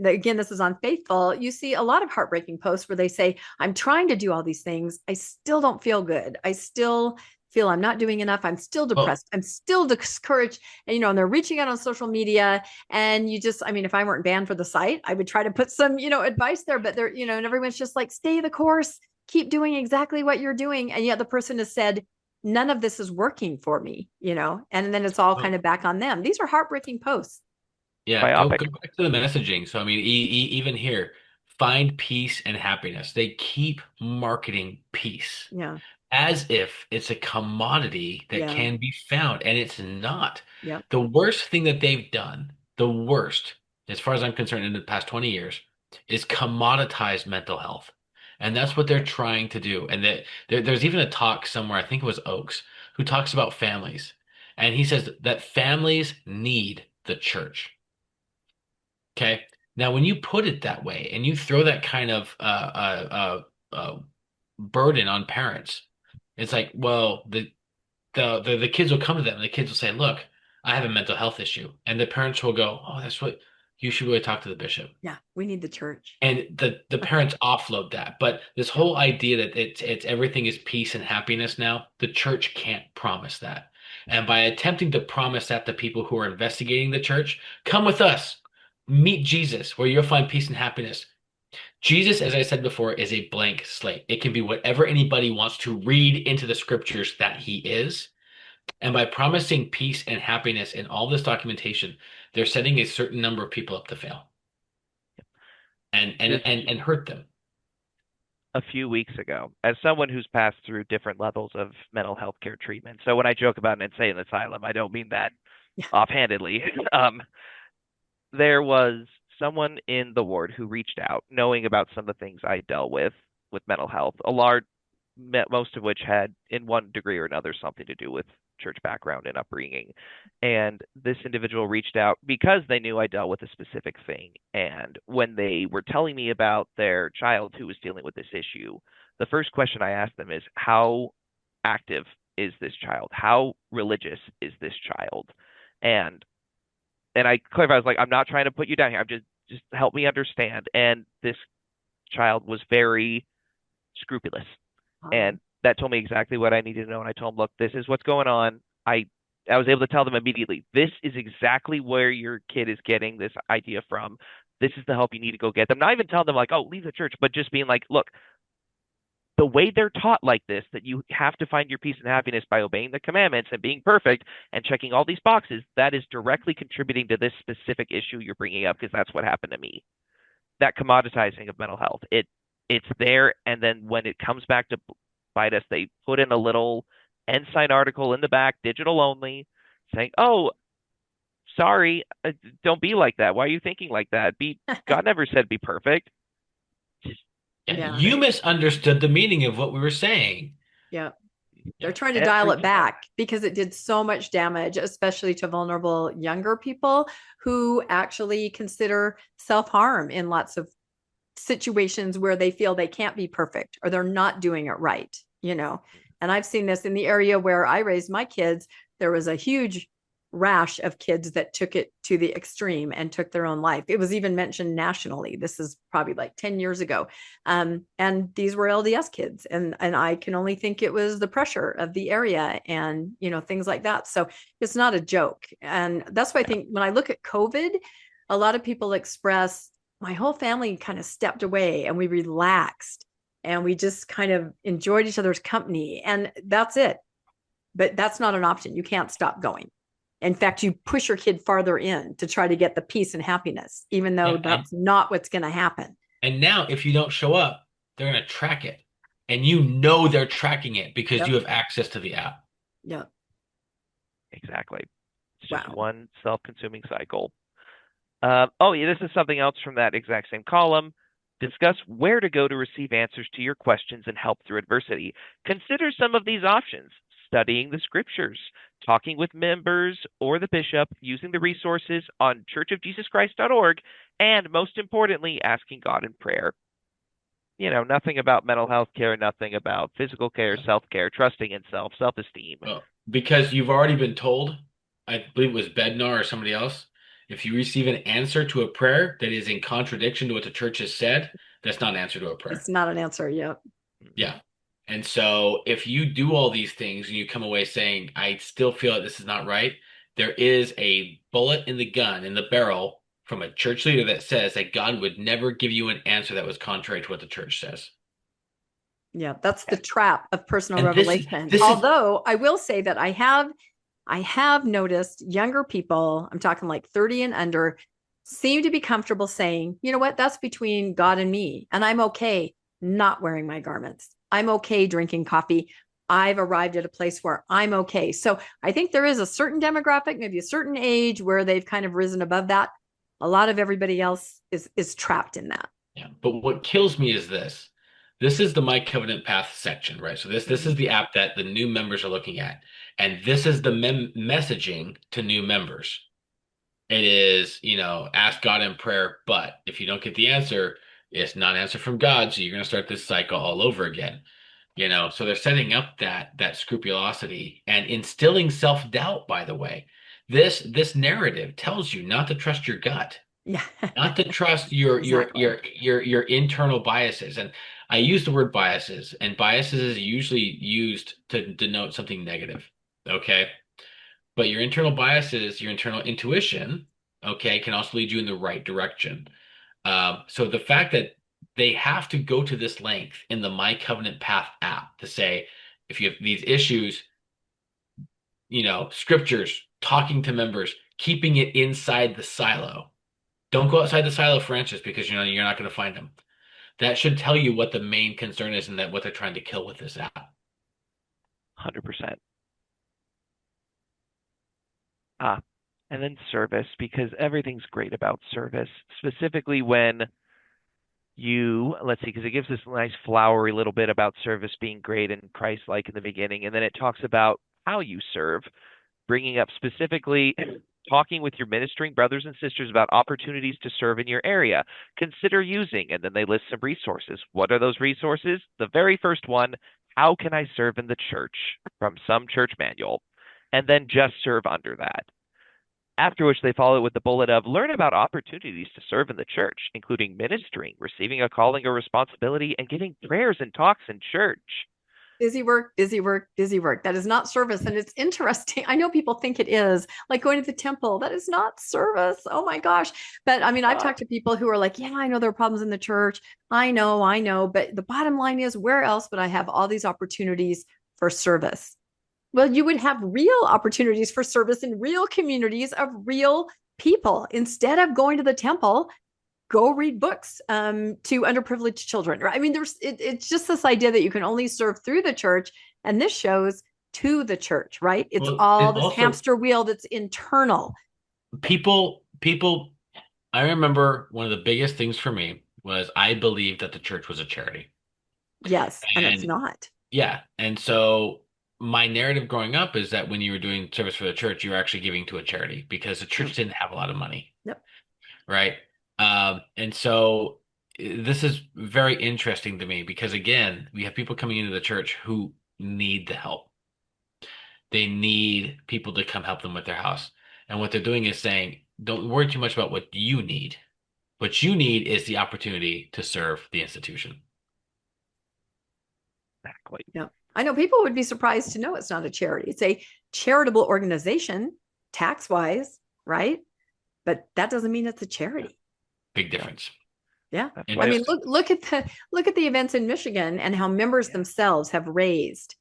again, this is on Faithful. You see a lot of heartbreaking posts where they say, I'm trying to do all these things. I still don't feel good. I still feel I'm not doing enough. I'm still well, depressed. I'm still discouraged. And they're reaching out on social media. And if I weren't banned for the site, I would try to put some, advice there. But and everyone's just like, stay the course, keep doing exactly what you're doing. And yet the person has said, none of this is working for me, and then it's all kind well, of back on them. These are heartbreaking posts. yeah, go Biopic. go back to the messaging. So I mean, even here, find peace and happiness. They keep marketing peace Yeah. as if it's a commodity that Yeah. can be found, and it's not. Yep. The worst thing that they've done, the worst, as far as I'm concerned, in the past 20 years, is commoditize mental health. And that's what they're trying to do. And there's even a talk somewhere, I think it was Oaks, who talks about families. And he says that families need the church. Okay. Now, when you put it that way and you throw that kind of burden on parents, it's like, well, the kids will come to them and the kids will say, look, I have a mental health issue. And the parents will go, oh, that's what you should really talk to the bishop. Yeah. We need the church. And the parents offload that. But this Yep. whole idea that it's everything is peace and happiness now, the church can't promise that. And by attempting to promise that to people who are investigating the church, come with us, meet Jesus, where you'll find peace and happiness. Jesus, as I said before, is a blank slate. It can be whatever anybody wants to read into the scriptures that he is. And by promising peace and happiness in all this documentation, they're setting a certain number of people up to fail Just and hurt them. a few weeks ago, as someone who's passed through different levels of mental health care treatment. So when I joke about an insane asylum, I don't mean that Yeah. offhandedly. Um, there was someone in the ward who reached out, knowing about some of the things I dealt with mental health, most of which had, in one degree or another, something to do with church background and upbringing. And this individual reached out because they knew I dealt with a specific thing. And when they were telling me about their child who was dealing with this issue, the first question I asked them is, how active is this child? How religious is this child? And I clarified, I was like, I'm not trying to put you down here. I'm just help me understand. And this child was very scrupulous. And that told me exactly what I needed to know. And I told them, look, this is what's going on. I was able to tell them immediately, this is exactly where your kid is getting this idea from. This is the help you need to go get them. Not even telling them like, oh, leave the church, but just being like, look, the way they're taught like this, that you have to find your peace and happiness by obeying the commandments and being perfect and checking all these boxes, that is directly contributing to this specific issue you're bringing up, because that's what happened to me. That commoditizing of mental health, it's there, and then when it comes back to bite us, they put in a little Ensign article in the back, digital only, saying, "Oh, sorry, don't be like that. Why are you thinking like that? God never said be perfect." Just Yeah. You misunderstood the meaning of what we were saying. Yeah. yeah, They're trying to dial every it time. back because it did so much damage, especially to vulnerable younger people who actually consider self-harm in lots of situations where they feel they can't be perfect or they're not doing it right. And I've seen this in the area where I raised my kids. There was a huge rash of kids that took it to the extreme and took their own life. It was even mentioned nationally. This is probably like 10 years ago. And these were LDS kids. And I can only think it was the pressure of the area and, things like that. So it's not a joke. And that's why I think when I look at COVID, a lot of people express, my whole family kind of stepped away and we relaxed and we just kind of enjoyed each other's company. And that's it. But that's not an option. You can't stop going. In fact, you push your kid farther in to try to get the peace and happiness, even though Yeah, that's not what's going to happen. and now if you don't show up, they're going to track it. And you know they're tracking it because you Yep. have access to the app. Yep. Exactly. It's just Wow. one self-consuming cycle. Yeah, this is something else from that exact same column. Discuss where to go to receive answers to your questions and help through adversity. Consider some of these options. studying the scriptures, talking with members or the bishop, using the resources on churchofjesuschrist.org, and most importantly, asking God in prayer. Nothing about mental health care, nothing about physical care, self-care, trusting in self, self-esteem. Well, because you've already been told, I believe it was Bednar or somebody else, if you receive an answer to a prayer that is in contradiction to what the church has said, that's not an answer to a prayer. It's not an answer. Yep. Yeah. And so if you do all these things and you come away saying, I still feel like this is not right, there is a bullet in the gun, in the barrel from a church leader that says that God would never give you an answer that was contrary to what the church says. Yeah, that's the trap of personal And revelation. this is Although I will say that I have noticed younger people, I'm talking like 30 and under, seem to be comfortable saying, you know what, that's between God and me. And I'm okay not wearing my garments. I'm okay drinking coffee. I've arrived at a place where I'm okay. So I think there is a certain demographic, maybe a certain age where they've kind of risen above that. A lot of everybody else is trapped in that. Yeah, but what kills me is this. This is the My Covenant Path section, right? So this is the app that the new members are looking at. And this is the messaging to new members. It is, ask God in prayer, but if you don't get the answer, it's not an answer from God, so you're going to start this cycle all over again. So they're setting up that scrupulosity and instilling self-doubt, by the way. This narrative tells you not to trust your gut. Yeah. Not to trust your internal biases. And I use the word biases, and biases is usually used to denote something negative. Okay. But your internal biases, your internal intuition, okay, can also lead you in the right direction. So the fact that they have to go to this length in the My Covenant Path app to say, if you have these issues, scriptures, talking to members, keeping it inside the silo. Don't go outside the silo for answers because you're not going to find them. That should tell you what the main concern is and that what they're trying to kill with this app. 100%. And then service, because everything's great about service, specifically when let's see, because it gives this nice flowery little bit about service being great and Christ-like in the beginning, and then it talks about how you serve, bringing up specifically talking with your ministering brothers and sisters about opportunities to serve in your area. Consider using, and then they list some resources. What are those resources? The very first one, how can I serve in the church, from some church manual, and then just serve under that. After which they follow it with the bullet of learn about opportunities to serve in the church, including ministering, receiving a calling or responsibility, and giving prayers and talks in church. Busy work, busy work, busy work. That is not service. And it's interesting. I know people think it is, like going to the temple. That is not service. Oh my gosh. But I mean, I've talked to people who are like, yeah, I know there are problems in the church. I know. But the bottom line is, where else would I have all these opportunities for service? Well, you would have real opportunities for service in real communities of real people. Instead of going to the temple, go read books to underprivileged children. I mean, it's just this idea that you can only serve through the church. And this shows to the church, right? It's all this hamster wheel that's internal. People, I remember one of the biggest things for me was I believed that the church was a charity. Yes, and it's not. Yeah. And so my narrative growing up is that when you were doing service for the church, you were actually giving to a charity because the church didn't have a lot of money. Yep. Right. And so this is very interesting to me because, again, we have people coming into the church who need the help. They need people to come help them with their house. And what they're doing is saying, don't worry too much about what you need. What you need is the opportunity to serve the institution. Exactly. Yeah. I know people would be surprised to know it's not a charity. It's a charitable organization, tax-wise, right? But that doesn't mean it's a charity. Big difference. Yeah. I mean, look at the events in Michigan and how members themselves have raised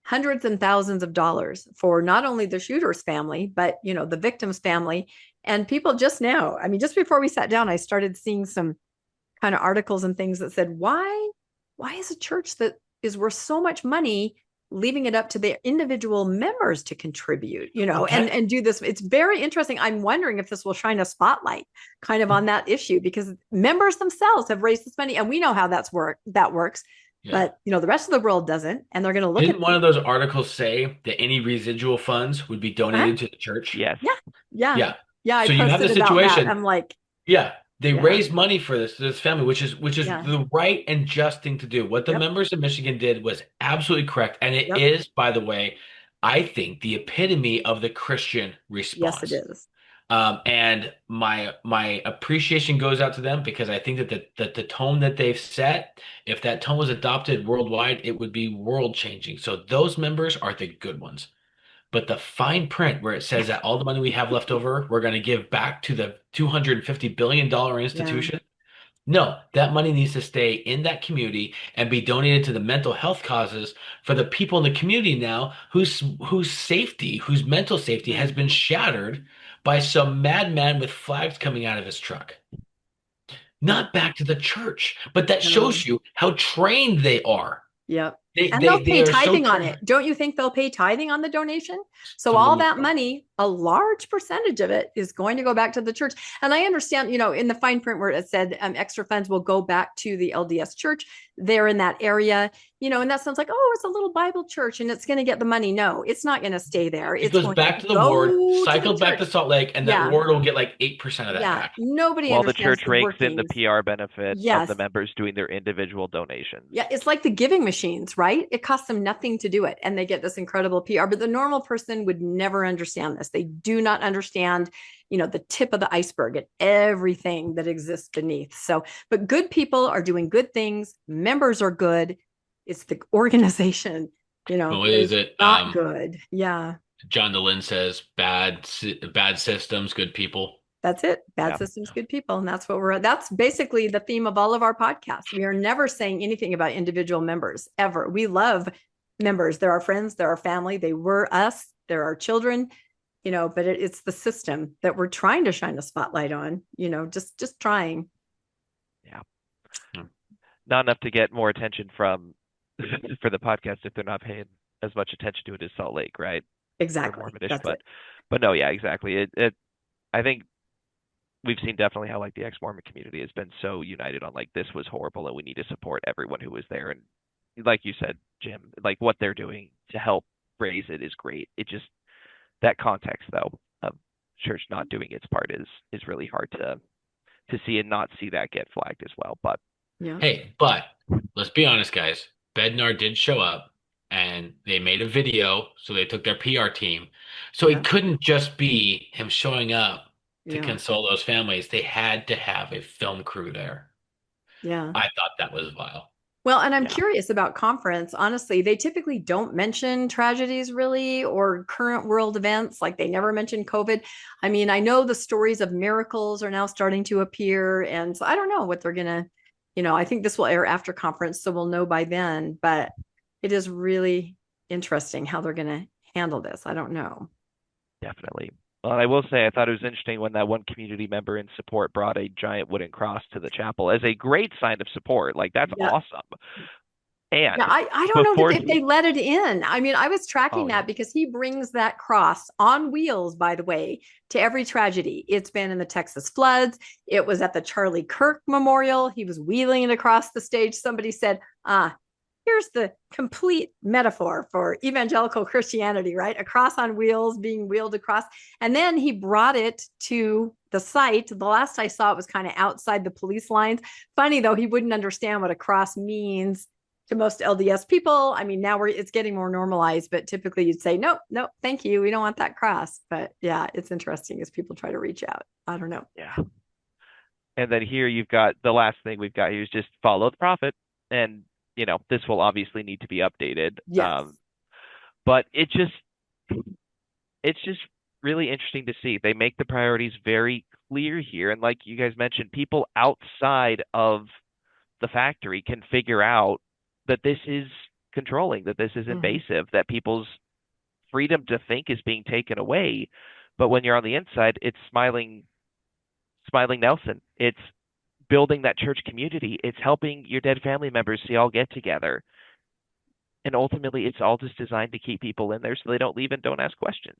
hundreds and thousands of dollars for not only the shooter's family, but the victim's family. And people just now, I mean, just before we sat down, I started seeing some kind of articles and things that said, why is a church that is worth so much money leaving it up to the individual members to contribute, and do this? It's very interesting. I'm wondering if this will shine a spotlight kind of on that issue, because members themselves have raised this money, and we know how that works. Yeah. But the rest of the world doesn't, and they're going to look at Didn't one of those articles say that any residual funds would be uh donated to the church? Yes. yeah, yeah, Yeah. yeah. I So you have the posted about that. situation. I'm like, Yeah. They yeah, raised money for this family, which is yeah, the right and just thing to do. What the yep, members of Michigan did was absolutely correct. And it yep, is, by the way, I think the epitome of the Christian yes, it response. is. And my appreciation goes out to them because I think that the tone that they've set, if that tone was adopted worldwide, it would be world changing. So those members are the good ones. But the fine print where it says that all the money we have left over, we're going to give back to the $250 billion Yeah, institution. No, that money needs to stay in that community and be donated to the mental health causes for the people in the community now whose mental safety has right. been shattered by some madman with flags coming out of his truck. Yep. Not back to the church, but that No. shows you how trained they are. Yep. They And they they'll they pay are so tithing on trained. it. Don't you think they'll pay tithing on the donation? So Some of all them that will. money, a large percentage of it is going to go back to the church. And I understand, in the fine print where it said extra funds will go back to the LDS church. They're in that area, and that sounds like, oh, it's a little Bible church and it's going to get the money. No, it's not going to stay there. It It's goes going back to to the ward, go to the cycled back to church. Salt Lake, and that Yeah. ward will get like 8% of that Yeah. back. Nobody While the understands church the rakes in the workings. PR benefit of Yes. the members doing their individual donations. Yeah, it's like the giving machines, right? It costs them nothing to do it, and they get this incredible PR. But the normal person would never understand this. They do not understand, the tip of the iceberg and everything that exists beneath. So, but good people are doing good things. Members are good. It's the organization, But what that is is it? not good. Yeah, John DeLynn says bad systems, good people. that's it. Bad Yeah. systems, good people. And that's basically the theme of all of our podcasts. We are never saying anything about individual members ever. We love members. They're our friends, they're our family, they were us, they're our children, but it's the system that we're trying to shine a spotlight on, just trying. Yeah. Hmm. Not enough to get more attention from for the podcast if they're not paying as much attention to it as Salt Lake, right? Or Exactly. Mormonish, That's it. but no, yeah, exactly. I think we've seen definitely how like the ex-Mormon community has been so united on like this was horrible and we need to support everyone who was there. And like you said, Jim, like what they're doing to help raise it is great. It just that context though of church not doing its part is really hard to see and not see that get flagged as well. But Yeah. Hey, but let's be honest, guys. Bednar did show up and they made a video, so they took their PR team. So Yeah. it couldn't just be him showing up to Yeah. console those families. They had to have a film crew there. Yeah. I thought that was vile. Well, and I'm yeah, curious about conference. Honestly, they typically don't mention tragedies really or current world events. Like they never mention COVID. I mean, I know the stories of miracles are now starting to appear. And so I don't know what they're going to, I think this will air after conference. So we'll know by then. But it is really interesting how they're going to handle this. I don't know. definitely. Well, I will say I thought it was interesting when that one community member in support brought a giant wooden cross to the chapel as a great sign of support. Like that's Yeah. awesome. And Yeah, I don't know before if they let it in. I mean, I was tracking oh yeah, that because he brings that cross on wheels, by the way, to every tragedy. It's been in the Texas floods. It was at the Charlie Kirk Memorial. He was wheeling it across the stage. Somebody said, here's the complete metaphor for evangelical Christianity, right? A cross on wheels being wheeled across. And then he brought it to the site. The last I saw it was kind of outside the police lines. Funny though, he wouldn't understand what a cross means to most LDS people. I mean, now it's getting more normalized, but typically you'd say, nope, nope, thank you. We don't want that cross. But yeah, it's interesting as people try to reach out. I don't know. yeah. And then here you've got the last thing we've got here is just follow the prophet. And this will obviously need to be updated. Yes. But it's just really interesting to see. They make the priorities very clear here. And like you guys mentioned, people outside of the factory can figure out that this is controlling, that this is invasive, that people's freedom to think is being taken away. But when you're on the inside, it's smiling Nelson. It's building that church community. It's helping your dead family members see all get together. And ultimately, it's all just designed to keep people in there so they don't leave and don't ask questions.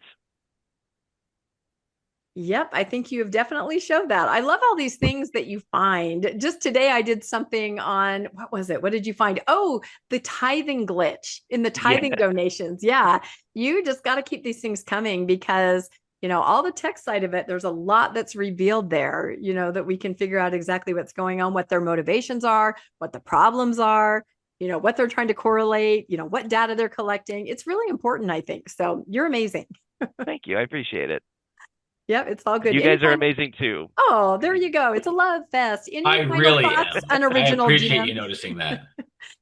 Yep, I think you have definitely showed that. I love all these things that you find. Just today, I did something on what was it? What did you find? Oh, the tithing glitch in the tithing donations. Yeah, you just got to keep these things coming because, all the tech side of it, there's a lot that's revealed there, that we can figure out exactly what's going on, what their motivations are, what the problems are, what they're trying to correlate, what data they're collecting. It's really important, I think. So you're amazing. Thank you. I appreciate it. Yep, it's all good. You guys are amazing too. Oh, there you go. It's a love fest. Any I final really thoughts, am. Unoriginal I appreciate Jim? you noticing that.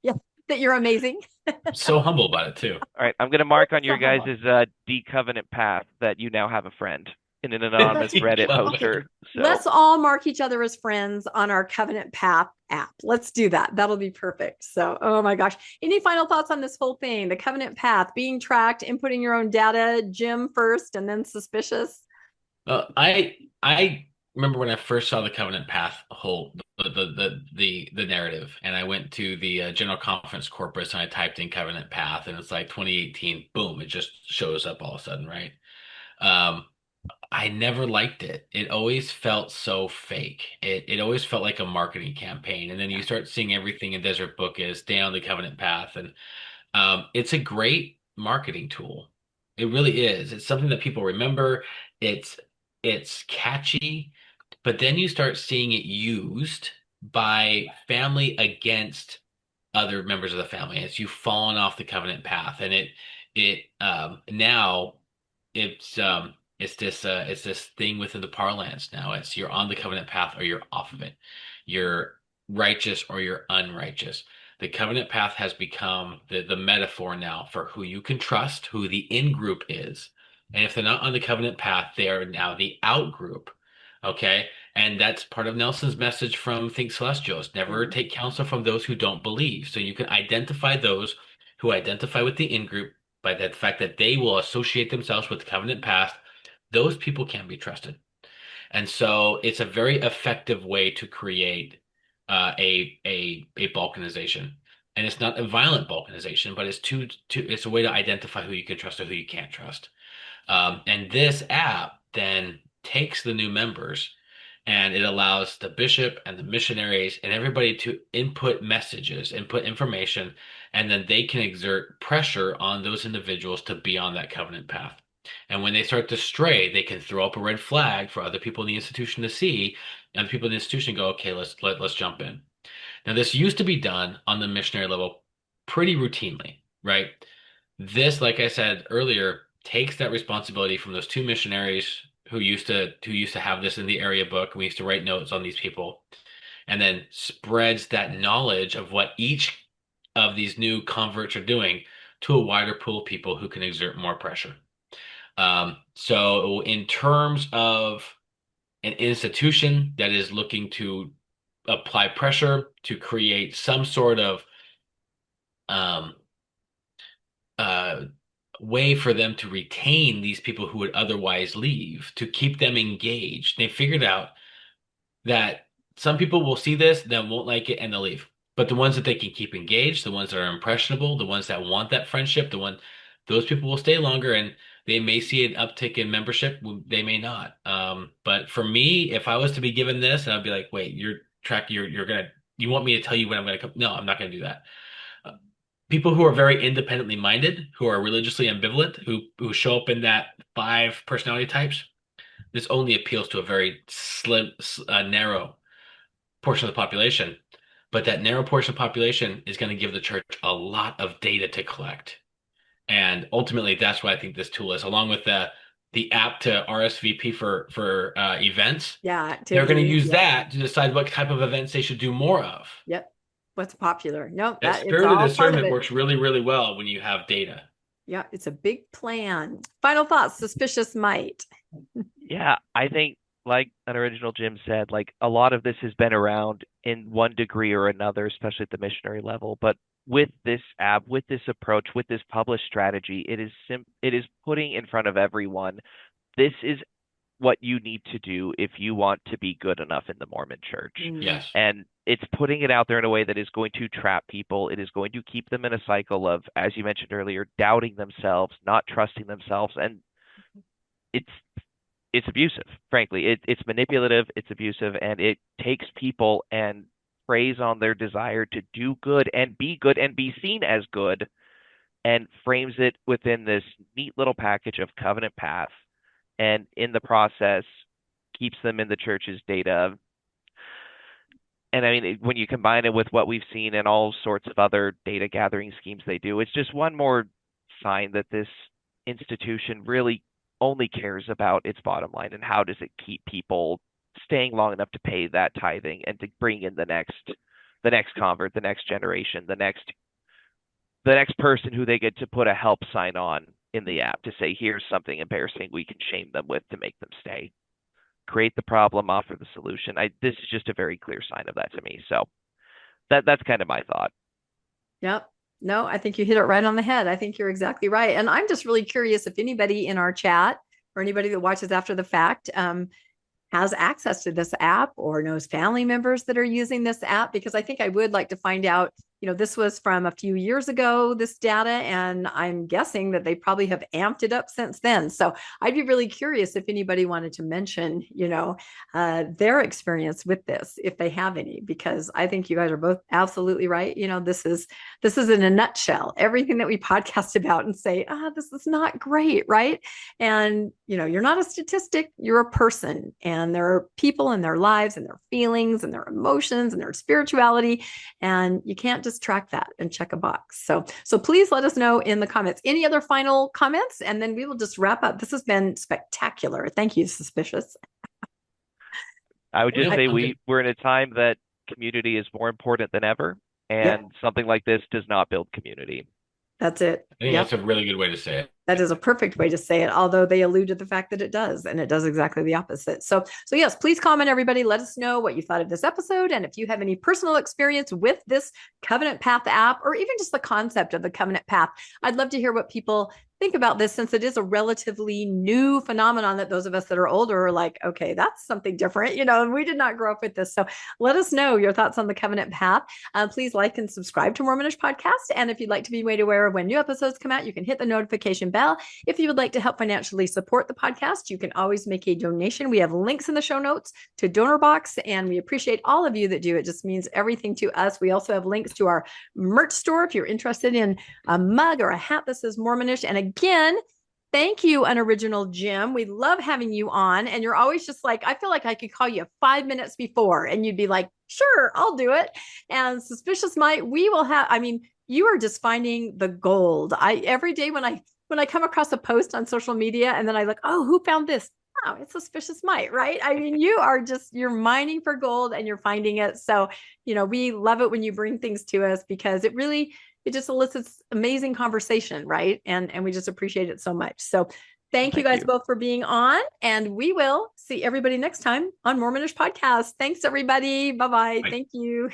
Yeah, that you're amazing. I'm so humble about it too. All right, I'm going to mark on your So guys' D-Covenant path that you now have a friend in an anonymous Reddit poster. So Let's all mark each other as friends on our Covenant Path app. Let's do that. That'll be perfect. So, oh my gosh. Any final thoughts on this whole thing? The Covenant Path, being tracked, inputting your own data, Jim first, and then suspicious? I remember when I first saw the Covenant Path whole the narrative, and I went to the General Conference Corpus and I typed in Covenant Path, and it's like 2018, boom, it just shows up all of a sudden, right? Um, I never liked it. It always felt so fake. It always felt like a marketing campaign, and then you start seeing everything in Desert Book is stay on the Covenant Path, and it's a great marketing tool. It really is. It's something that people remember. It's it's catchy, but then you start seeing it used by family against other members of the family. As you've fallen off the covenant path, and it now it's this thing within the parlance now. It's you're on the covenant path or you're off of it. You're righteous or you're unrighteous. The covenant path has become the metaphor now for who you can trust, who the in group is. And if they're not on the covenant path, they are now the out group. Okay. And that's part of Nelson's message from Think Celestials. Never take counsel from those who don't believe. So you can identify those who identify with the in group by the fact that they will associate themselves with the covenant path. Those people can be trusted. And so it's a very effective way to create a balkanization. And it's not a violent balkanization, but it's a way to identify who you can trust or who you can't trust. And this app then takes the new members and it allows the bishop and the missionaries and everybody to input messages, input information, and then they can exert pressure on those individuals to be on that covenant path. And when they start to stray, they can throw up a red flag for other people in the institution to see, and people in the institution go, okay, let's jump in. Now, this used to be done on the missionary level pretty routinely, right? This, like I said earlier, takes that responsibility from those two missionaries who used to have this in the area book. We used to write notes on these people, and then spreads that knowledge of what each of these new converts are doing to a wider pool of people who can exert more pressure. So in terms of an institution that is looking to apply pressure to create some sort of um, way for them to retain these people who would otherwise leave, to keep them engaged. They figured out that some people will see this, then won't like it, and they'll leave. But the ones that they can keep engaged, the ones that are impressionable, the ones that want that friendship, those people will stay longer, and they may see an uptick in membership. They may not. But for me, if I was to be given this, and I'd be like, wait, you want me to tell you when I'm gonna come? No, I'm not gonna do that. People who are very independently minded, who are religiously ambivalent, who show up in that 5 personality types, this only appeals to a very slim, narrow portion of the population. But that narrow portion of the population is going to give the church a lot of data to collect. And ultimately, that's what I think this tool is, along with the app to RSVP for events. Yeah, they're going to use that to decide what type of events they should do more of. Yep. What's popular? No, That that it's spirit of all part of discernment it. works really, really well when you have data. Yeah, it's a big plan. Final thoughts, suspicious might. Yeah, I think like Unoriginal Jim said, like a lot of this has been around in one degree or another, especially at the missionary level. But with this app, with this approach, with this published strategy, it is putting in front of everyone, this is what you need to do if you want to be good enough in the Mormon church. Yes. And it's putting it out there in a way that is going to trap people. It is going to keep them in a cycle of, as you mentioned earlier, doubting themselves, not trusting themselves. And it's it's abusive, frankly. It's manipulative, it's abusive, and it takes people and preys on their desire to do good and be seen as good, and frames it within this neat little package of covenant path, and in the process keeps them in the church's data. And I mean, when you combine it with what we've seen in all sorts of other data gathering schemes they do, it's just one more sign that this institution really only cares about its bottom line and how does it keep people staying long enough to pay that tithing and to bring in the next convert, the next generation, the next person who they get to put a help sign on in the app to say, here's something embarrassing we can shame them with to make them stay. Create the problem, offer the solution. This is just a very clear sign of that to me. So that's kind of my thought. Yep. No, I think you hit it right on the head. I think you're exactly right. And I'm just really curious if anybody in our chat or anybody that watches after the fact has access to this app or knows family members that are using this app, because I think I would like to find out, this was from a few years ago, this data, and I'm guessing that they probably have amped it up since then. So I'd be really curious if anybody wanted to mention, their experience with this, if they have any, because I think you guys are both absolutely right. This is in a nutshell, everything that we podcast about and say, this is not great, right? And, you're not a statistic, you're a person, and there are people in their lives and their feelings and their emotions and their spirituality, and you can't just track that and check a box. So please let us know in the comments. Any other final comments? And then we will just wrap up. This has been spectacular. Thank you, Suspicious. I would just say we're in a time that community is more important than ever, and something like this does not build community. That's it. I think that's a really good way to say it. That is a perfect way to say it, although they allude to the fact that it does, and it does exactly the opposite. So yes, please comment, everybody. Let us know what you thought of this episode. And if you have any personal experience with this Covenant Path app, or even just the concept of the Covenant Path, I'd love to hear what people think about this, since it is a relatively new phenomenon that those of us that are older are like, okay, that's something different, and we did not grow up with this. So let us know your thoughts on the Covenant Path. Please like and subscribe to Mormonish Podcast. And if you'd like to be made aware of when new episodes come out, you can hit the notification bell. If you would like to help financially support the podcast, you can always make a donation. We have links in the show notes to Donor Box, and we appreciate all of you that do. It just means everything to us. We also have links to our merch store if you're interested in a mug or a hat that says Mormonish. And again, thank you, Unoriginal Jim. We love having you on. And you're always just like, I feel like I could call you 5 minutes before and you'd be like, sure, I'll do it. And Suspicious Mite, you are just finding the gold. Every day when I come across a post on social media and then I look, oh, who found this? Oh, it's Suspicious Mite, right? You're mining for gold and you're finding it. So, we love it when you bring things to us, because it just elicits amazing conversation, right? And we just appreciate it so much. So thank you guys both for being on, and we will see everybody next time on Mormonish Podcast. Thanks, everybody. Bye-bye. Thank you.